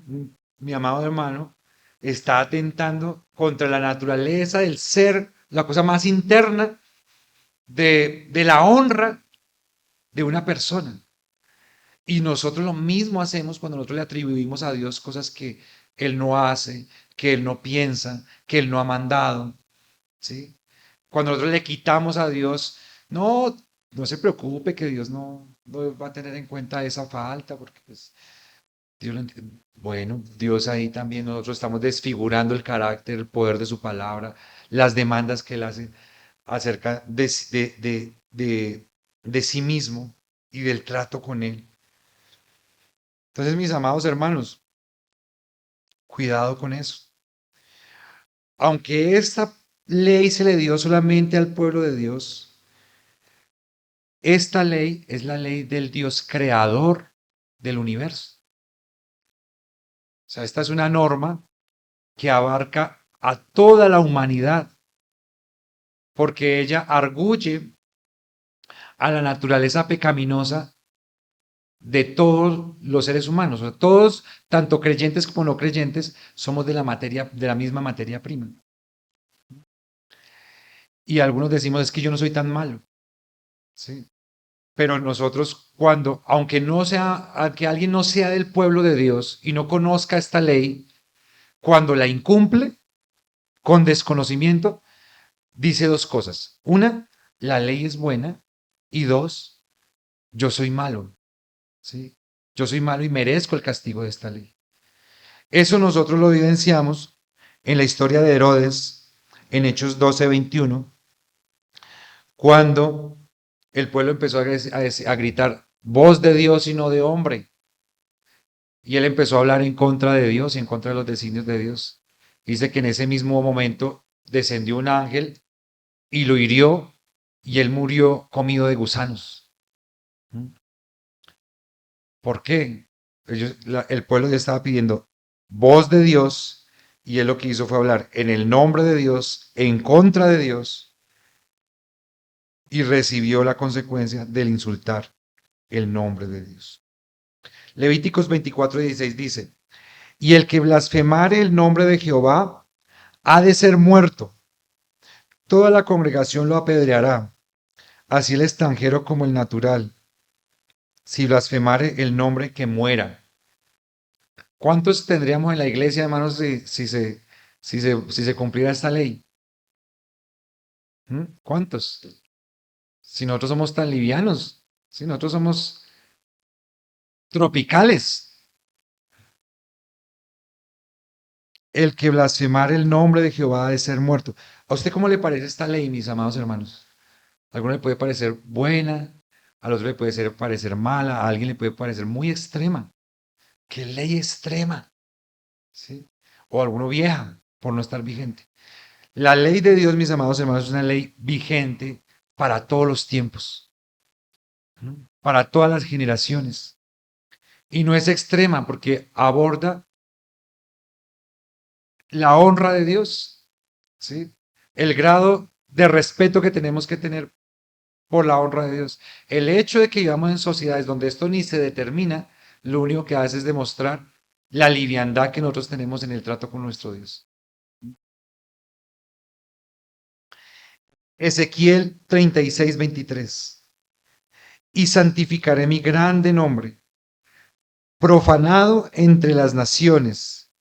mi amado hermano, está atentando contra la naturaleza del ser, la cosa más interna de la honra de una persona. Y nosotros lo mismo hacemos cuando nosotros le atribuimos a Dios cosas que Él no hace, que Él no piensa, que Él no ha mandado, ¿sí? Cuando nosotros le quitamos a Dios, no, no se preocupe que Dios no va a tener en cuenta esa falta, porque pues, Dios lo entiende. Bueno, Dios ahí también nosotros estamos desfigurando el carácter, el poder de su palabra, las demandas que Él hace acerca de sí mismo y del trato con Él. Entonces, mis amados hermanos, cuidado con eso. Aunque esta ley se le dio solamente al pueblo de Dios, esta ley es la ley del Dios creador del universo. O sea, esta es una norma que abarca a toda la humanidad, porque ella arguye a la naturaleza pecaminosa de todos los seres humanos. O sea, todos, tanto creyentes como no creyentes, somos de la materia, de la misma materia prima. Y algunos decimos, es que yo no soy tan malo, ¿sí? Pero nosotros, aunque no sea, aunque alguien no sea del pueblo de Dios y no conozca esta ley, cuando la incumple con desconocimiento, dice dos cosas. Una, la ley es buena. Y dos, yo soy malo, ¿sí? Yo soy malo y merezco el castigo de esta ley. Eso nosotros lo evidenciamos en la historia de Herodes, en Hechos 12:21, cuando el pueblo empezó a gritar, voz de Dios y no de hombre. Y él empezó a hablar en contra de Dios y en contra de los designios de Dios. Dice que en ese mismo momento descendió un ángel y lo hirió y él murió comido de gusanos. ¿Mm? ¿Por qué? El pueblo le estaba pidiendo voz de Dios y él lo que hizo fue hablar en el nombre de Dios, en contra de Dios y recibió la consecuencia del insultar el nombre de Dios. Levíticos 24:16 dice, y el que blasfemare el nombre de Jehová ha de ser muerto. Toda la congregación lo apedreará, así el extranjero como el natural. Si blasfemare el nombre, que muera. ¿Cuántos tendríamos en la iglesia, hermanos, si se cumpliera esta ley? ¿Cuántos? Si nosotros somos tan livianos, si nosotros somos tropicales. El que blasfemare el nombre de Jehová ha de ser muerto. ¿A usted cómo le parece esta ley, mis amados hermanos? A alguno le puede parecer buena, a otro le puede parecer mala, a alguien le puede parecer muy extrema. qué ley extrema, ¿sí? O alguno vieja, por no estar vigente. La ley de Dios, mis amados hermanos, es una ley vigente para todos los tiempos, ¿no? Para todas las generaciones. Y no es extrema porque aborda la honra de Dios, ¿sí? El grado de respeto que tenemos que tener por la honra de Dios. El hecho de que vivamos en sociedades donde esto ni se determina, lo único que hace es demostrar la liviandad que nosotros tenemos en el trato con nuestro Dios. Ezequiel 36:23. Y santificaré mi grande nombre, profanado entre las naciones,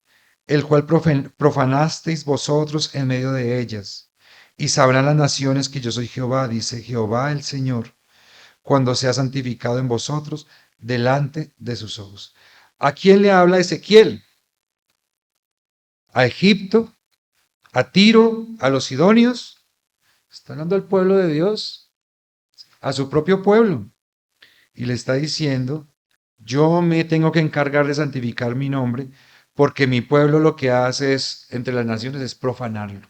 el cual profanasteis vosotros en medio de ellas. Y sabrán las naciones que yo soy Jehová, dice Jehová el Señor, cuando sea santificado en vosotros delante de sus ojos. ¿A quién le habla Ezequiel? ¿A Egipto? ¿A Tiro? ¿A los sidonios? Está hablando al pueblo de Dios, a su propio pueblo. Y le está diciendo, yo me tengo que encargar de santificar mi nombre, porque mi pueblo lo que hace es, entre las naciones, es profanarlo.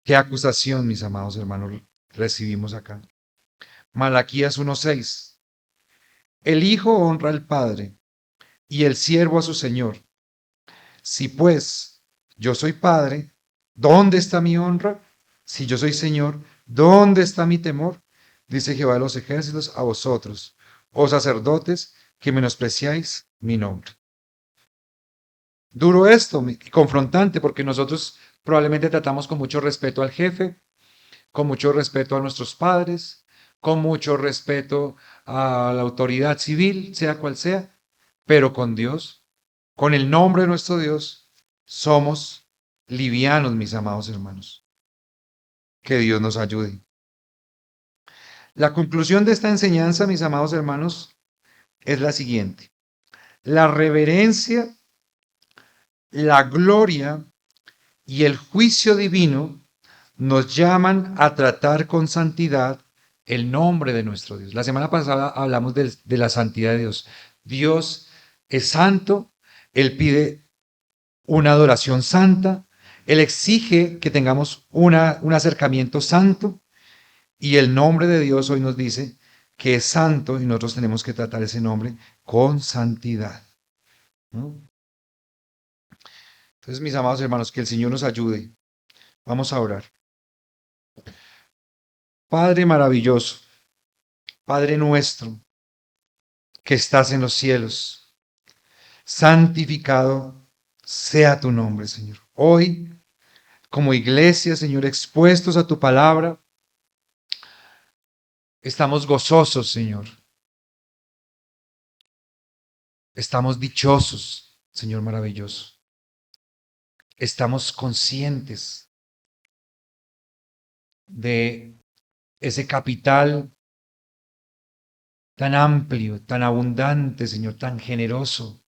¿Qué acusación, mis amados hermanos, recibimos acá? Malaquías 1:6. El hijo honra al padre y el siervo a su señor. Si pues yo soy padre, ¿dónde está mi honra? Si yo soy señor, ¿dónde está mi temor? Dice Jehová de los ejércitos a vosotros, oh sacerdotes, que menospreciáis mi nombre. Duro esto, confrontante, porque nosotros probablemente tratamos con mucho respeto al jefe, con mucho respeto a nuestros padres, con mucho respeto a la autoridad civil, sea cual sea, pero con Dios, con el nombre de nuestro Dios, somos livianos, mis amados hermanos. Que Dios nos ayude. La conclusión de esta enseñanza, mis amados hermanos, es la siguiente. La reverencia, la gloria y el juicio divino nos llaman a tratar con santidad el nombre de nuestro Dios. La semana pasada hablamos de la santidad de Dios. Dios es santo, Él pide una adoración santa, Él exige que tengamos un acercamiento santo y el nombre de Dios hoy nos dice que es santo y nosotros tenemos que tratar ese nombre con santidad, ¿no? Entonces, mis amados hermanos, que el Señor nos ayude. Vamos a orar. Padre maravilloso, Padre nuestro que estás en los cielos, santificado sea tu nombre, Señor. Hoy, como iglesia, Señor, expuestos a tu palabra, estamos gozosos, Señor. Estamos dichosos, Señor maravilloso. Estamos conscientes de ese capital tan amplio, tan abundante, Señor, tan generoso,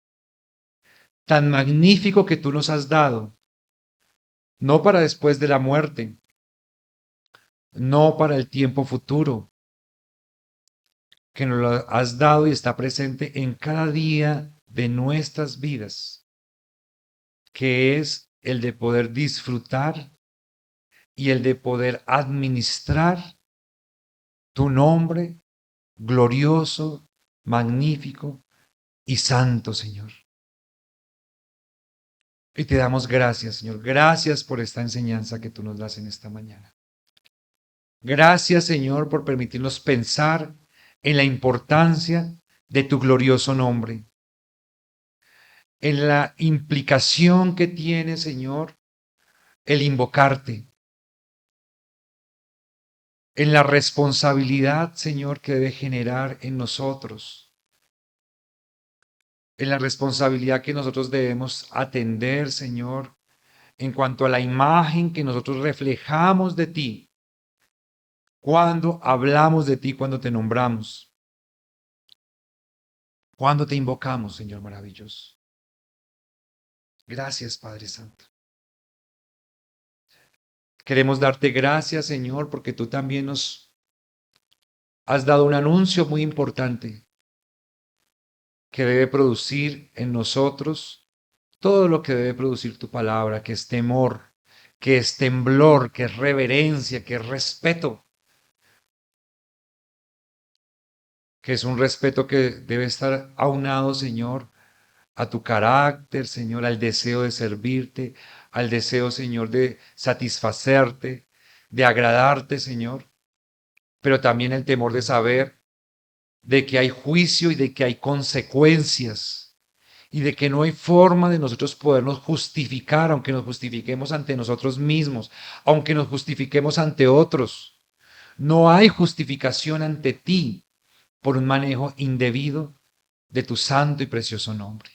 tan magnífico que tú nos has dado, no para después de la muerte, no para el tiempo futuro, que nos lo has dado y está presente en cada día de nuestras vidas, que es el de poder disfrutar y el de poder administrar tu nombre glorioso, magnífico y santo, Señor. Y te damos gracias, Señor. Gracias por esta enseñanza que tú nos das en esta mañana. Gracias, Señor, por permitirnos pensar en la importancia de tu glorioso nombre, en la implicación que tiene, Señor, el invocarte, en la responsabilidad, Señor, que debe generar en nosotros, en la responsabilidad que nosotros debemos atender, Señor, en cuanto a la imagen que nosotros reflejamos de ti, cuando hablamos de ti, cuando te nombramos, cuando te invocamos, Señor maravilloso. Gracias, Padre Santo. Queremos darte gracias, Señor, porque tú también nos has dado un anuncio muy importante. que debe producir en nosotros todo lo que debe producir tu palabra, que es temor, que es temblor, que es reverencia, que es respeto, que es un respeto que debe estar aunado, Señor, a tu carácter, Señor, al deseo de servirte, al deseo, Señor, de satisfacerte, de agradarte, Señor, pero también el temor de saber de que hay juicio y de que hay consecuencias y de que no hay forma de nosotros podernos justificar, aunque nos justifiquemos ante nosotros mismos, aunque nos justifiquemos ante otros. No hay justificación ante ti por un manejo indebido de tu santo y precioso nombre.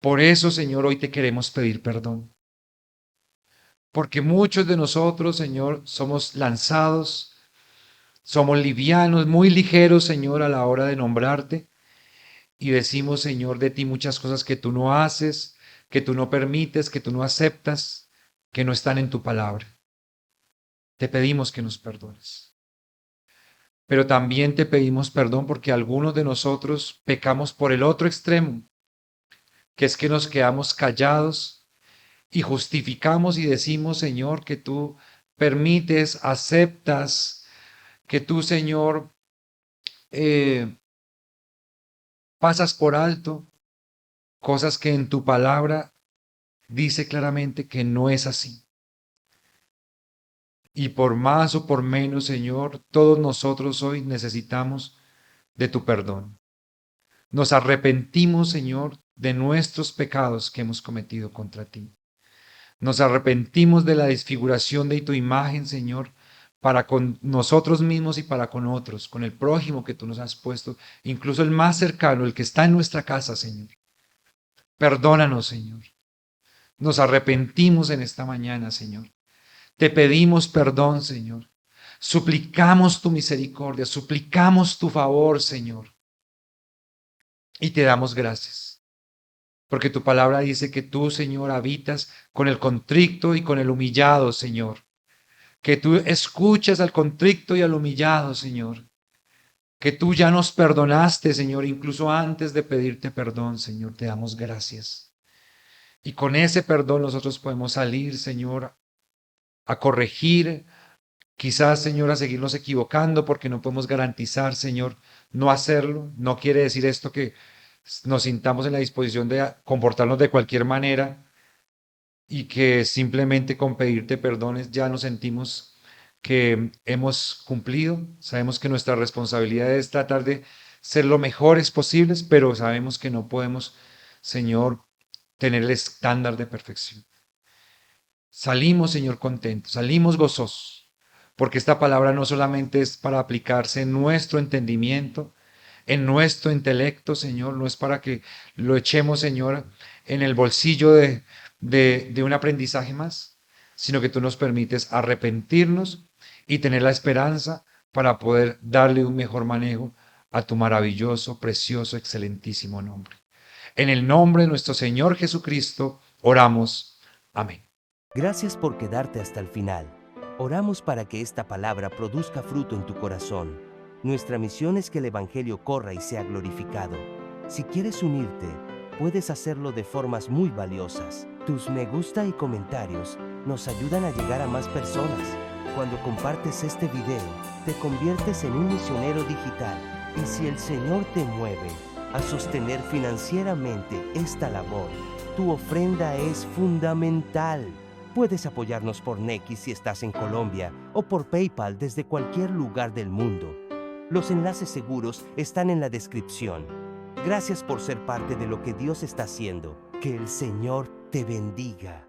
Por eso, Señor, hoy te queremos pedir perdón. Porque muchos de nosotros, Señor, somos lanzados, somos livianos, muy ligeros, Señor, a la hora de nombrarte. Y decimos, Señor, de ti muchas cosas que tú no haces, que tú no permites, que tú no aceptas, que no están en tu palabra. Te pedimos que nos perdones. Pero también te pedimos perdón porque algunos de nosotros pecamos por el otro extremo, que es que nos quedamos callados y justificamos y decimos, Señor, que tú permites, aceptas, que tú, Señor, eh, pasas por alto cosas que en tu palabra dice claramente que no es así. Y por más o por menos, Señor, todos nosotros hoy necesitamos de tu perdón. Nos arrepentimos, Señor, de nuestros pecados que hemos cometido contra ti. Nos arrepentimos de la desfiguración de tu imagen, Señor, para con nosotros mismos y para con otros, con el prójimo que tú nos has puesto, incluso el más cercano, el que está en nuestra casa, Señor. Perdónanos, Señor. Nos arrepentimos en esta mañana, Señor. Te pedimos perdón, Señor. Suplicamos tu misericordia, suplicamos tu favor, Señor. Y te damos gracias. Porque tu palabra dice que tú, Señor, habitas con el contrito y con el humillado, Señor. Que tú escuchas al contrito y al humillado, Señor. Que tú ya nos perdonaste, Señor, incluso antes de pedirte perdón, Señor. Te damos gracias. Y con ese perdón nosotros podemos salir, Señor, a corregir, quizás, Señor, a seguirnos equivocando porque no podemos garantizar, Señor, no hacerlo. No quiere decir esto que nos sintamos en la disposición de comportarnos de cualquier manera y que simplemente con pedirte perdones ya nos sentimos que hemos cumplido. Sabemos que nuestra responsabilidad es tratar de ser lo mejores posibles, pero sabemos que no podemos, Señor, tener el estándar de perfección. Salimos, Señor, contentos, salimos gozosos, porque esta palabra no solamente es para aplicarse en nuestro entendimiento, en nuestro intelecto, Señor, no es para que lo echemos, Señor, en el bolsillo de un aprendizaje más, sino que tú nos permites arrepentirnos y tener la esperanza para poder darle un mejor manejo a tu maravilloso, precioso, excelentísimo nombre. En el nombre de nuestro Señor Jesucristo, oramos. Amén. Gracias por quedarte hasta el final. Oramos para que esta palabra produzca fruto en tu corazón. Nuestra misión es que el Evangelio corra y sea glorificado. Si quieres unirte, puedes hacerlo de formas muy valiosas. Tus me gusta y comentarios nos ayudan a llegar a más personas. Cuando compartes este video, te conviertes en un misionero digital. Y si el Señor te mueve a sostener financieramente esta labor, tu ofrenda es fundamental. Puedes apoyarnos por Nequi si estás en Colombia o por PayPal desde cualquier lugar del mundo. Los enlaces seguros están en la descripción. Gracias por ser parte de lo que Dios está haciendo. Que el Señor te bendiga.